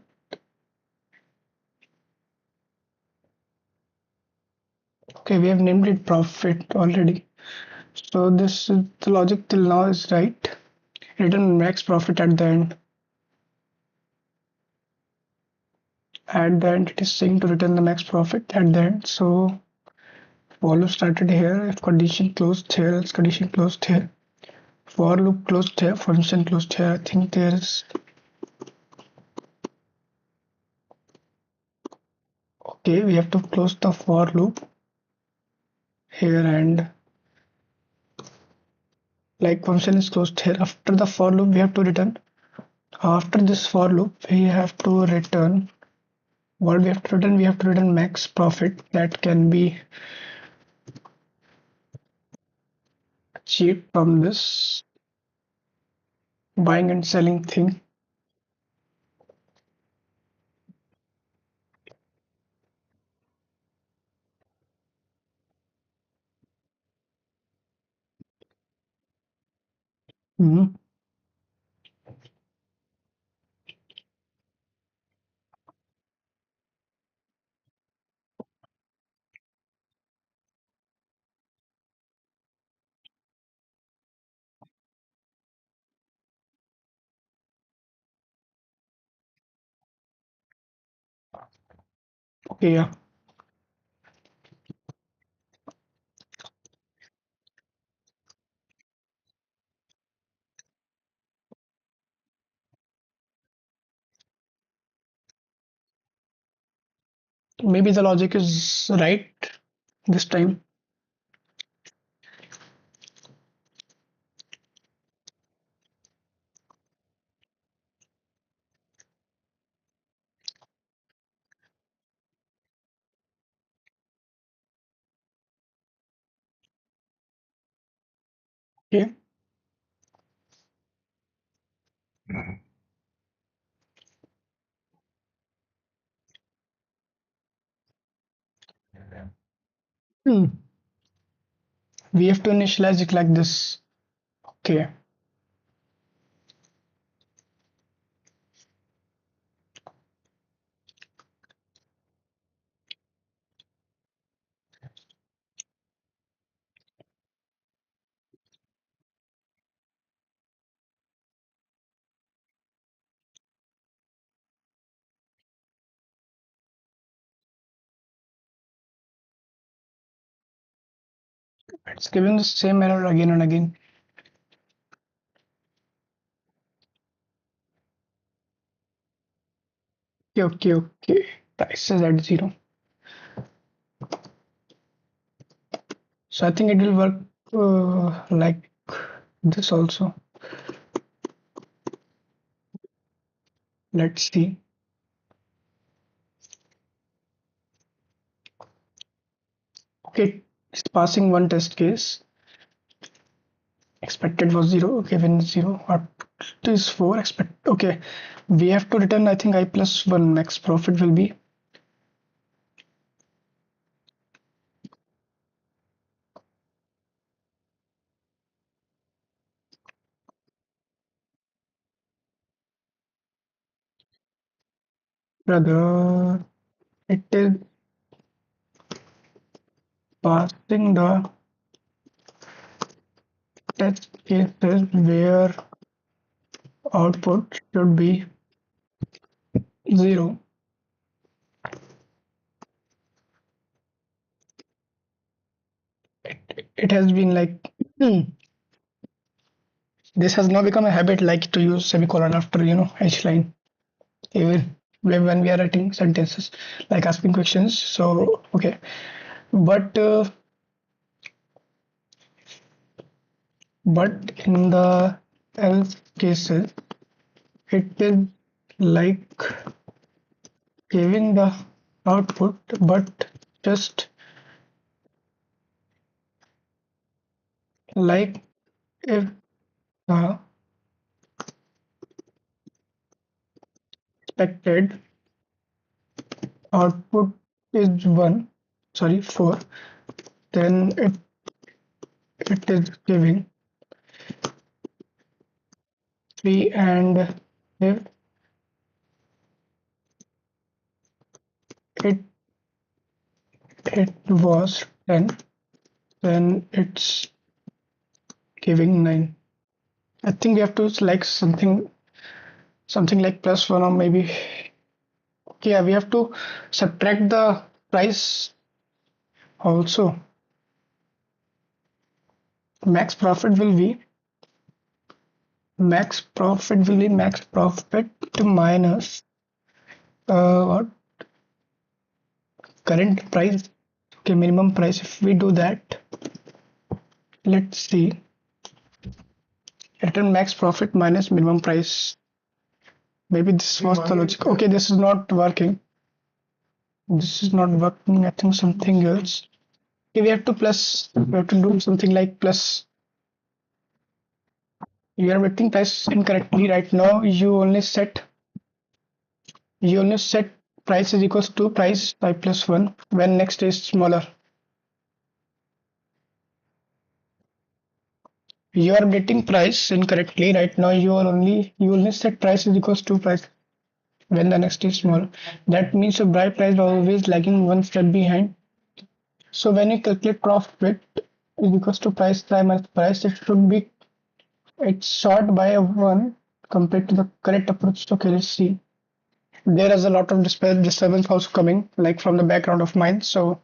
Okay, we have named it profit already. So this is the logic till now is right. Return max profit at the end. At the end, it is saying to return the max profit at the end. So for loop started here. If condition closed here, else condition closed here. For loop closed here, function closed here. I think there is. Okay, we have to close the for loop here, and like function is closed here. After the for loop, we have to return. After this for loop, we have to return. What we have to return? We have to return max profit that can be achieved from this buying and selling thing. Mhm. Okay, yeah. Maybe the logic is right this time. Okay. Hmm. We have to initialize it like this. Okay. It's giving the same error again and again. Okay, okay, okay. Price is at 0. So I think it will work like this also. Let's see. Okay, it's passing one test case. Expected was 0. Okay, when 0, what is 4? Expect. Okay, we have to return, I think, I plus 1 max profit will be. Rather, it is passing the test cases where output should be 0. It has been like this has now become a habit, like to use semicolon after h line, even when we are writing sentences like asking questions. So okay, But in the else cases, it is like giving the output, but just like if the expected output is 1, sorry 4, then it is giving 3, and if it it was 10, then it's giving 9. I think we have to select something like +1, or maybe, okay, yeah, we have to subtract the price also. Max profit will be max profit minus what current price. Okay, minimum price. If we do that, let's see, return max profit minus minimum price. Maybe this was the logic. Okay, this is not working. I think something else. Okay, we have to do something like plus. You are getting price incorrectly right now. You only set price is equals to price by +1 when next is smaller. You are getting price incorrectly right now. You only set price is equals to price when the next is small. That means your buy price is always lagging one step behind. So when you calculate profit is equals to price minus price, it's short by a 1 compared to the correct approach. Okay, let's see. There is a lot of disturbance also coming, like from the background of mine. So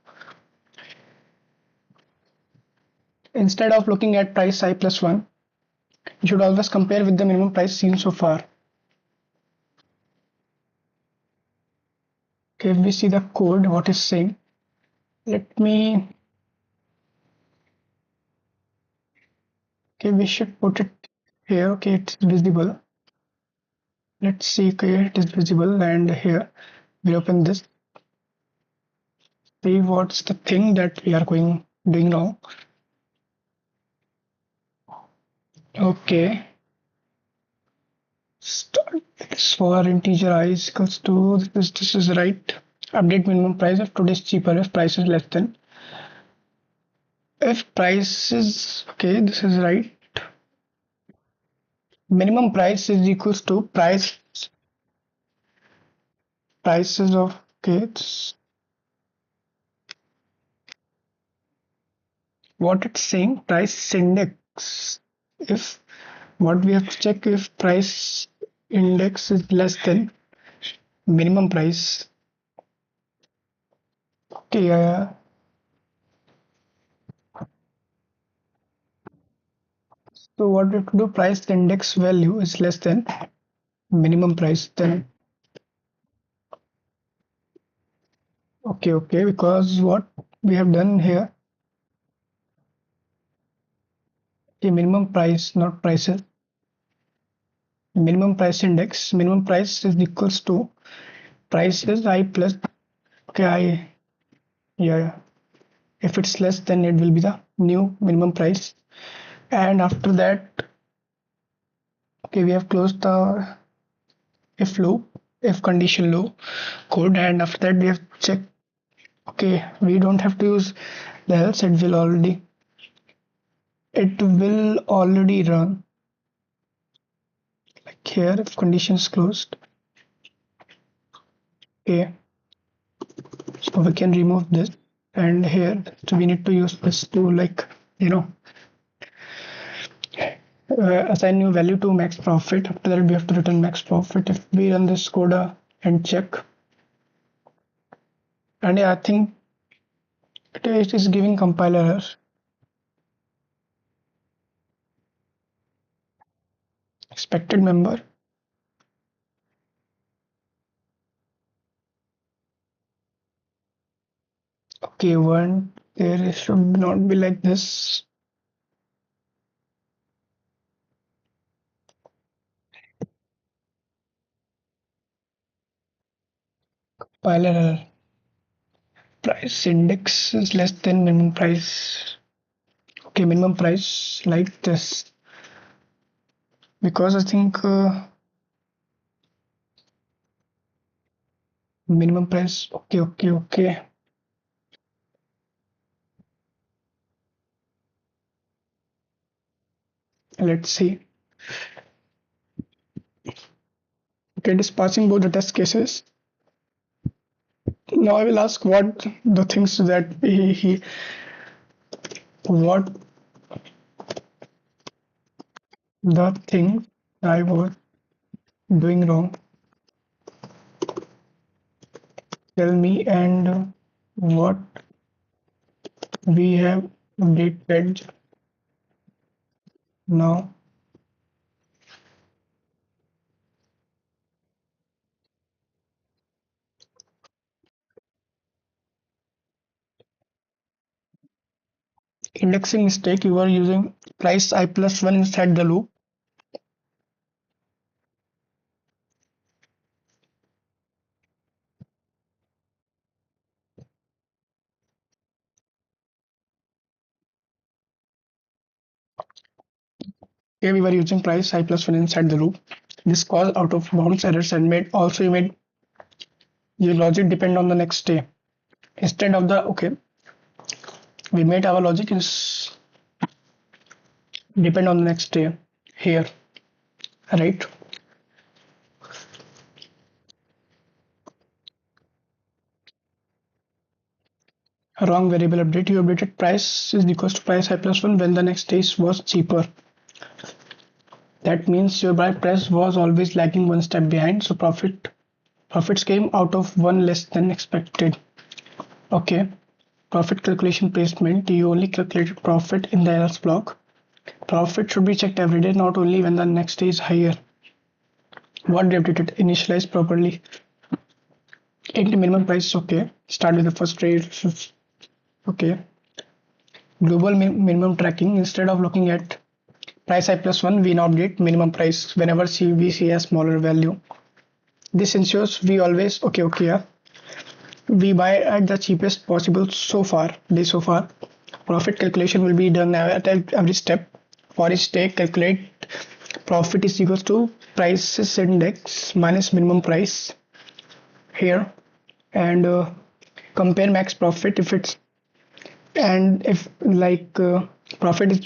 instead of looking at price I +1, you should always compare with the minimum price seen so far. Okay, if we see the code, what is saying, let me, okay, we should put it here. Okay, it's visible. Let's see. Okay, it is visible, and here we open this. See what's the thing that we are doing now. Okay, start for integer I is equals to this is right. Update minimum price if today is cheaper if price is less than. If price is okay, this is right. Minimum price is equals to prices of, okay, it's what it's saying, price index. If what we have to check, if price index is less than minimum price. Okay, so what we have to do, price index value is less than minimum price, then okay, because what we have done here, okay, minimum price, not prices, minimum price index, minimum price is equals to price is I plus, okay, yeah, if it's less, then it will be the new minimum price. And after that, okay, we have closed the if loop, if condition loop code, and after that we have checked. Okay, we don't have to use the else, it will already run, like here if condition is closed. Okay, so we can remove this, and here so we need to use this to, like, you know, assign new value to max profit. After that we have to return max profit. If we run this code and check, and yeah, I think it is giving compiler error. Expected member, Okay, one, there should not be like this. Parallel price index is less than minimum price. Okay, minimum price like this. Because I think minimum price. Okay. Let's see. Okay, dispatching both the test cases. Now I will ask what the things that what the thing I was doing wrong. Tell me, and what we have updated now. Indexing mistake, you are using price I plus 1 inside the loop. Here we were using price I plus 1 inside the loop. This caused out of bounds errors and made also you made your logic depend on the next day. Instead of the okay, we made our logic is depend on the next day here, right? Wrong variable update. You updated price is equals to price I plus 1 when the next day was cheaper. That means your buy price was always lagging one step behind, so profits came out of one less than expected. Okay. Profit calculation placement. You only calculated profit in the else block. Profit should be checked every day, not only when the next day is higher. What they updated? Initialize properly. Int minimum price. Okay. Start with the first trade. Okay. Global minimum tracking. Instead of looking at price I plus 1, we now update minimum price whenever we see a smaller value. This ensures we always yeah. We buy at the cheapest possible so far. Profit calculation will be done at every step. For each day, calculate profit is equals to prices index minus minimum price here, and compare max profit if it's and if like profit is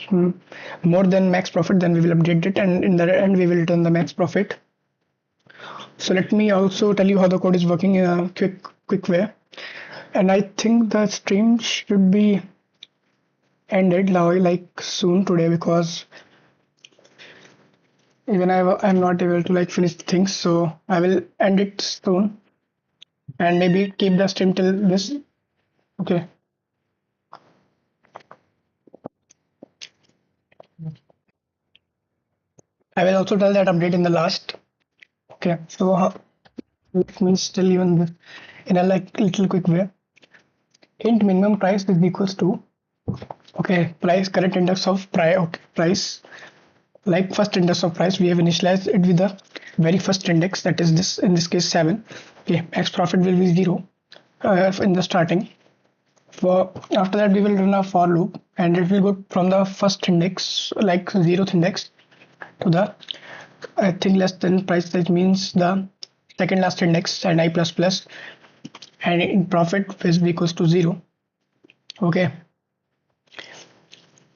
more than max profit, then we will update it, and in the end we will return the max profit. So let me also tell you how the code is working in a quick way. And I think the stream should be ended now like soon today, because even I'm not able to like finish things, so I will end it soon and maybe keep the stream till this. Okay. I will also tell that update in the last. Okay. So let me still even in a like little quick way. Int minimum price is equals to price current index of price. Like first index of price, we have initialized it with the very first index, that is this, in this case 7. Okay, max profit will be 0 in the starting. For after that we will run a for loop, and it will go from the first index, like 0th index, to the I think less than price, that means the second last index, and I plus plus, and in profit is equals to 0. Okay,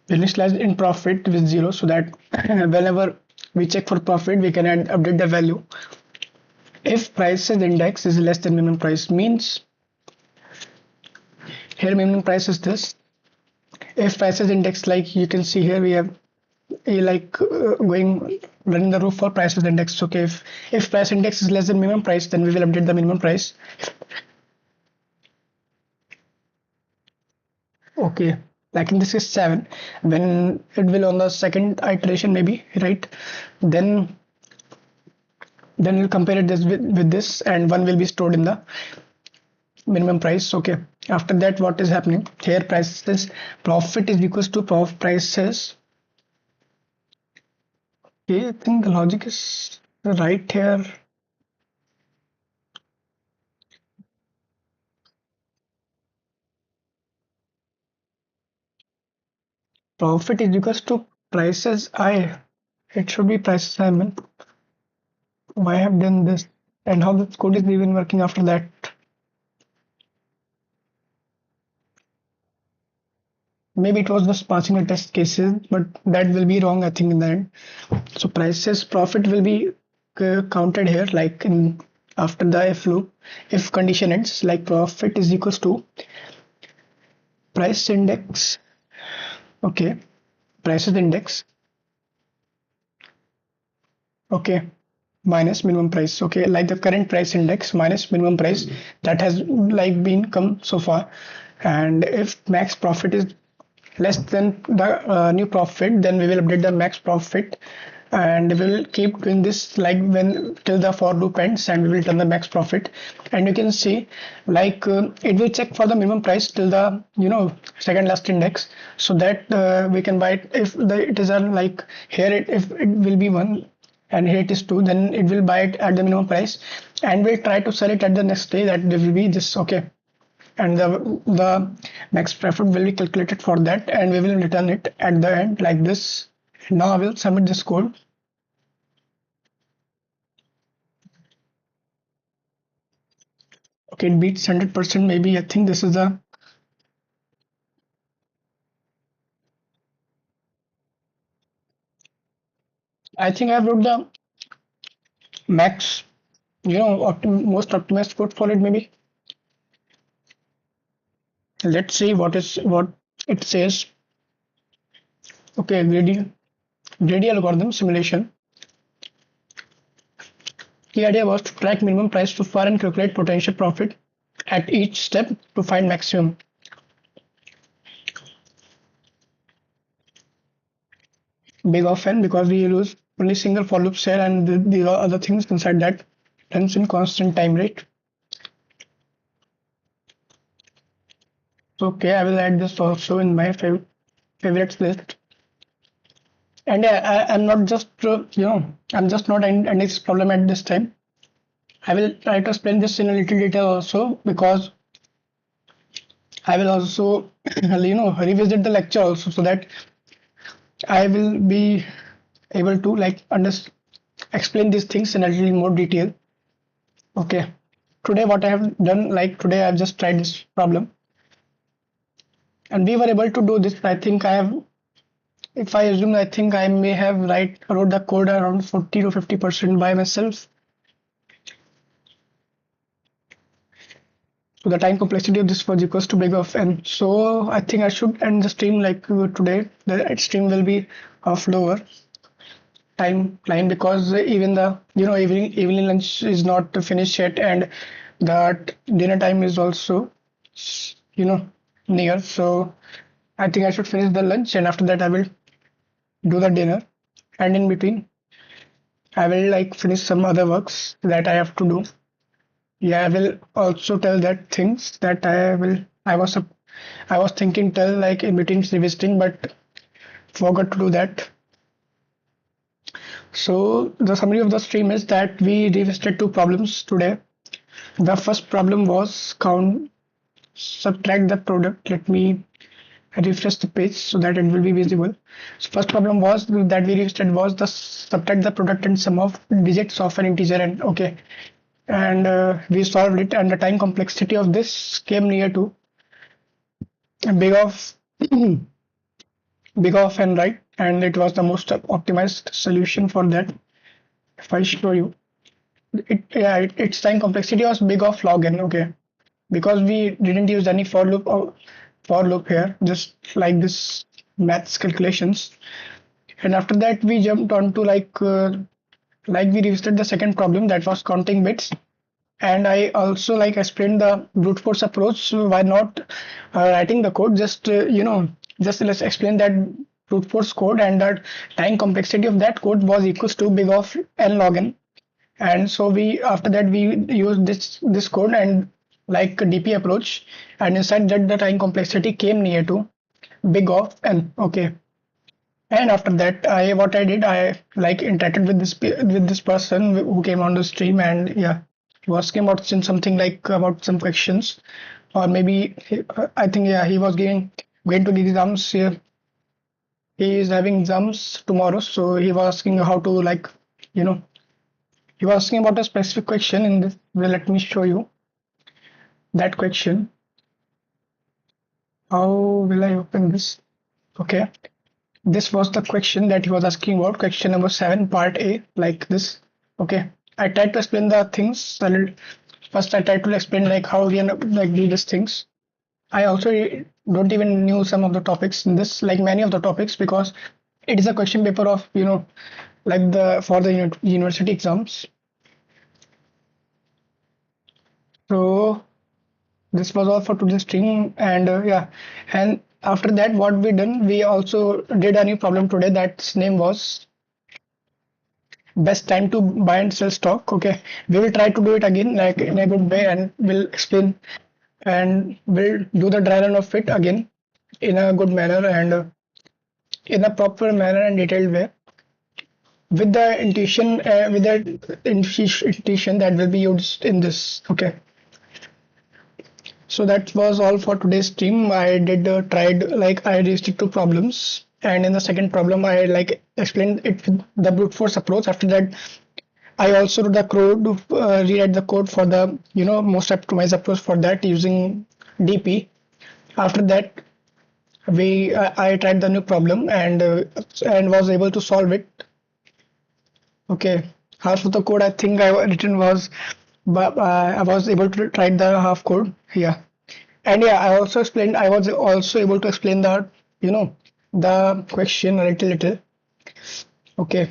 initialize in profit with 0, so that whenever we check for profit we can update the value. If prices index is less than minimum price, means here minimum price is this. If prices index, like you can see here, we have a going running the roof for prices index. Okay, if price index is less than minimum price, then we will update the minimum price. Okay, like in this is 7, when it will on the second iteration maybe, right? Then we'll compare it this with this, and 1 will be stored in the minimum price. Okay, After that, what is happening here? Prices profit is equals to prices. Okay, I think the logic is right here. Profit is equals to prices I. It should be prices I mean. Why I have done this and how this code is even working after that. Maybe it was just passing a test cases, but that will be wrong, I think, in the end. So prices profit will be counted here, like in after the if loop, if condition ends, like profit is equals to price index. Okay, prices index. Okay, minus minimum price. Okay, like the current price index minus minimum price that has like been come so far. And if max profit is less than the new profit, then we will update the max profit, and we will keep doing this like when till the for loop ends, and we will turn the max profit. And you can see like it will check for the minimum price till the second last index, so that we can buy it. If it is a like here if it will be 1 and here it is 2, then it will buy it at the minimum price, and we'll try to sell it at the next day, that will be this. Okay, and the max profit will be calculated for that, and we will return it at the end like this. Now I will submit this code. Okay, it beats 100%. Maybe I think this is the I think I wrote the max, most optimized code for it. Maybe let's see what it says. Okay, greedy algorithm simulation. The idea was to track minimum price too far and calculate potential profit at each step to find maximum. Big of n, because we use only single for loops here, and the other things inside that runs in constant time rate. Okay, I will add this also in my favorites list. And I'm not just I'm just not ending this problem at this time. I will try to explain this in a little detail also, because I will also revisit the lecture also, so that I will be able to like explain these things in a little more detail. Okay, today what I have done, like today I've just tried this problem, and we were able to do this. I think I have, if I assume, I think I may have wrote the code around 40 to 50% by myself. So the time complexity of this was equals to big of n. So I think I should end the stream like today. The stream will be of lower timeline, because even the evening lunch is not finished yet, and that dinner time is also near. So I think I should finish the lunch, and after that I will do the dinner, and in between I will like finish some other works that I have to do. Yeah, I will also tell that things that I was thinking tell like in between revisiting, but forgot to do that. So the summary of the stream is that we revisited 2 problems today. The first problem was subtract the product. Let me refresh the page so that it will be visible. So first problem was that we revisited was the subtract the product and sum of digits of an integer, and okay, and we solved it, and the time complexity of this came near to big of big of n, right? And it was the most optimized solution for that. If I show you its time complexity was big of log n. Okay, because we didn't use any for loop here, just like this maths calculations. And after that we jumped on to like we revisited the second problem, that was counting bits. And I also like explained the brute force approach. So why not writing the code? Just just let's explain that brute force code, and that time complexity of that code was equals to big of n log n. And so we after that we used this code, and like a DP approach, and inside that the time complexity came near to big of n. Okay, and after that, what I did, I like interacted with this person who came on the stream, and yeah, he was asking about something like about some questions, or maybe I think yeah, he was going to give exams. Yeah, he is having exams tomorrow, so he was asking how to like, you know, he was asking about a specific question in this. Well, let me show you that question. How will I open this? Okay, this was the question that he was asking about, question number 7, part A, like this. Okay, I tried to explain the things. First, I tried to explain like how we can like do these things. I also don't even knew some of the topics in this, like many of the topics, because it is a question paper of like the for the university exams. So this was all for today's stream, and yeah, and after that, what we done, we also did a new problem today. That's name was best time to buy and sell stock. Okay, we will try to do it again like in a good way, and we'll explain and we'll do the dry run of it again in a good manner and in a proper manner and detailed way with the intuition that will be used in this. Okay, so that was all for today's stream. I did tried like I reached two problems, and in the second problem I like explained it with the brute force approach. After that, I also wrote the code, rewrite the code for the most optimized approach for that using DP. After that, I tried the new problem and was able to solve it. Okay, half of the code I think I written was, but I was able to write the half code. Yeah, and yeah, I also explained. I was also able to explain the the question a little. Okay.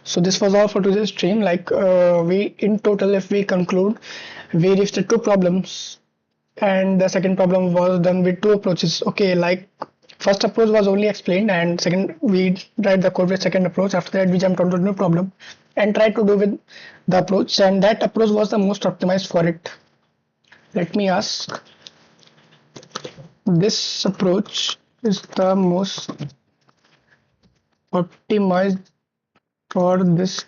So this was all for today's stream. Like we in total, if we conclude, we reached two problems, and the second problem was done with two approaches. Okay, like first approach was only explained, and second we tried the code with second approach. After that, we jumped onto the new problem and tried to do with the approach, and that approach was the most optimized for it. Let me ask. This approach is the most optimized for this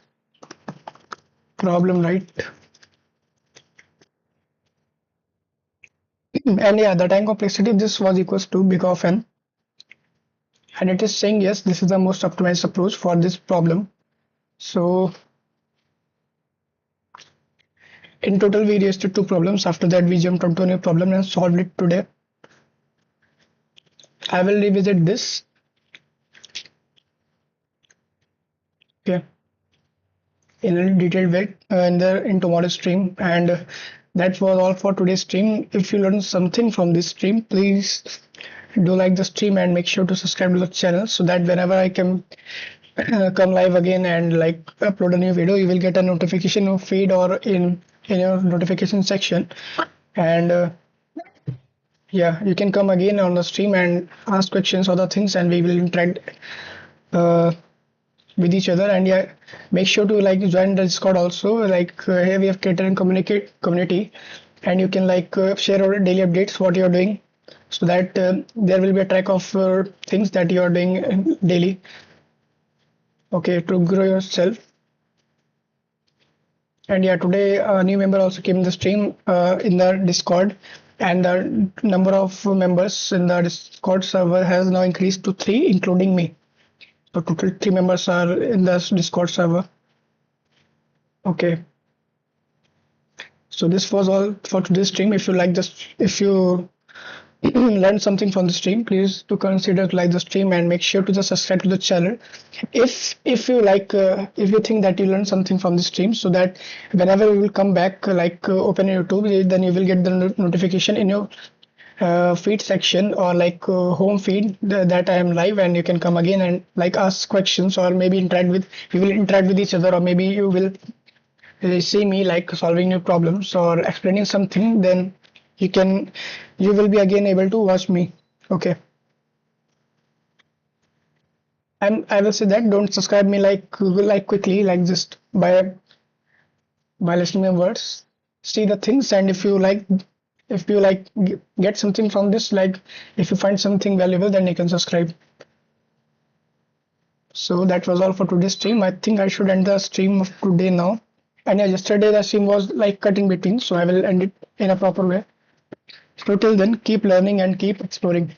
problem, right? And yeah, the time complexity this was equals to big of n, and it is saying yes, this is the most optimized approach for this problem. So in total we reached to two problems. After that we jumped onto a new problem and solved it today. I will revisit this. Okay, in a detailed way in tomorrow's stream, and that was all for today's stream. If you learned something from this stream, please do like the stream and make sure to subscribe to the channel so that whenever I can come live again and like upload a new video, you will get a notification feed or in your notification section. And yeah, you can come again on the stream and ask questions, other things, and we will interact uh, with each other. And yeah, make sure to like join the Discord also. Like here we have created a community, and you can like share our daily updates, what you're doing, so that there will be a track of things that you are doing daily. Okay, to grow yourself. And yeah, today a new member also came in the stream in the Discord, and the number of members in the Discord server has now increased to 3, including me. So total 3 members are in the Discord server. Okay. So this was all for today's stream. If you like this, if you learn something from the stream, please to consider to like the stream and make sure to just subscribe to the channel. If you like, if you think that you learned something from the stream, so that whenever we will come back, like open YouTube, then you will get the notification in your feed section or like home feed that I am live, and you can come again and like ask questions or maybe interact with. We will interact with each other, or maybe you will see me like solving new problems or explaining something. Then you will be again able to watch me. Okay, and I will say that don't subscribe me like quickly, like just by listening my words. see the things, and if you like get something from this, like if you find something valuable, then you can subscribe. So that was all for today's stream. I think I should end the stream of today now. And yeah, yesterday the stream was like cut in between, so I will end it in a proper way. So till then, keep learning and keep exploring.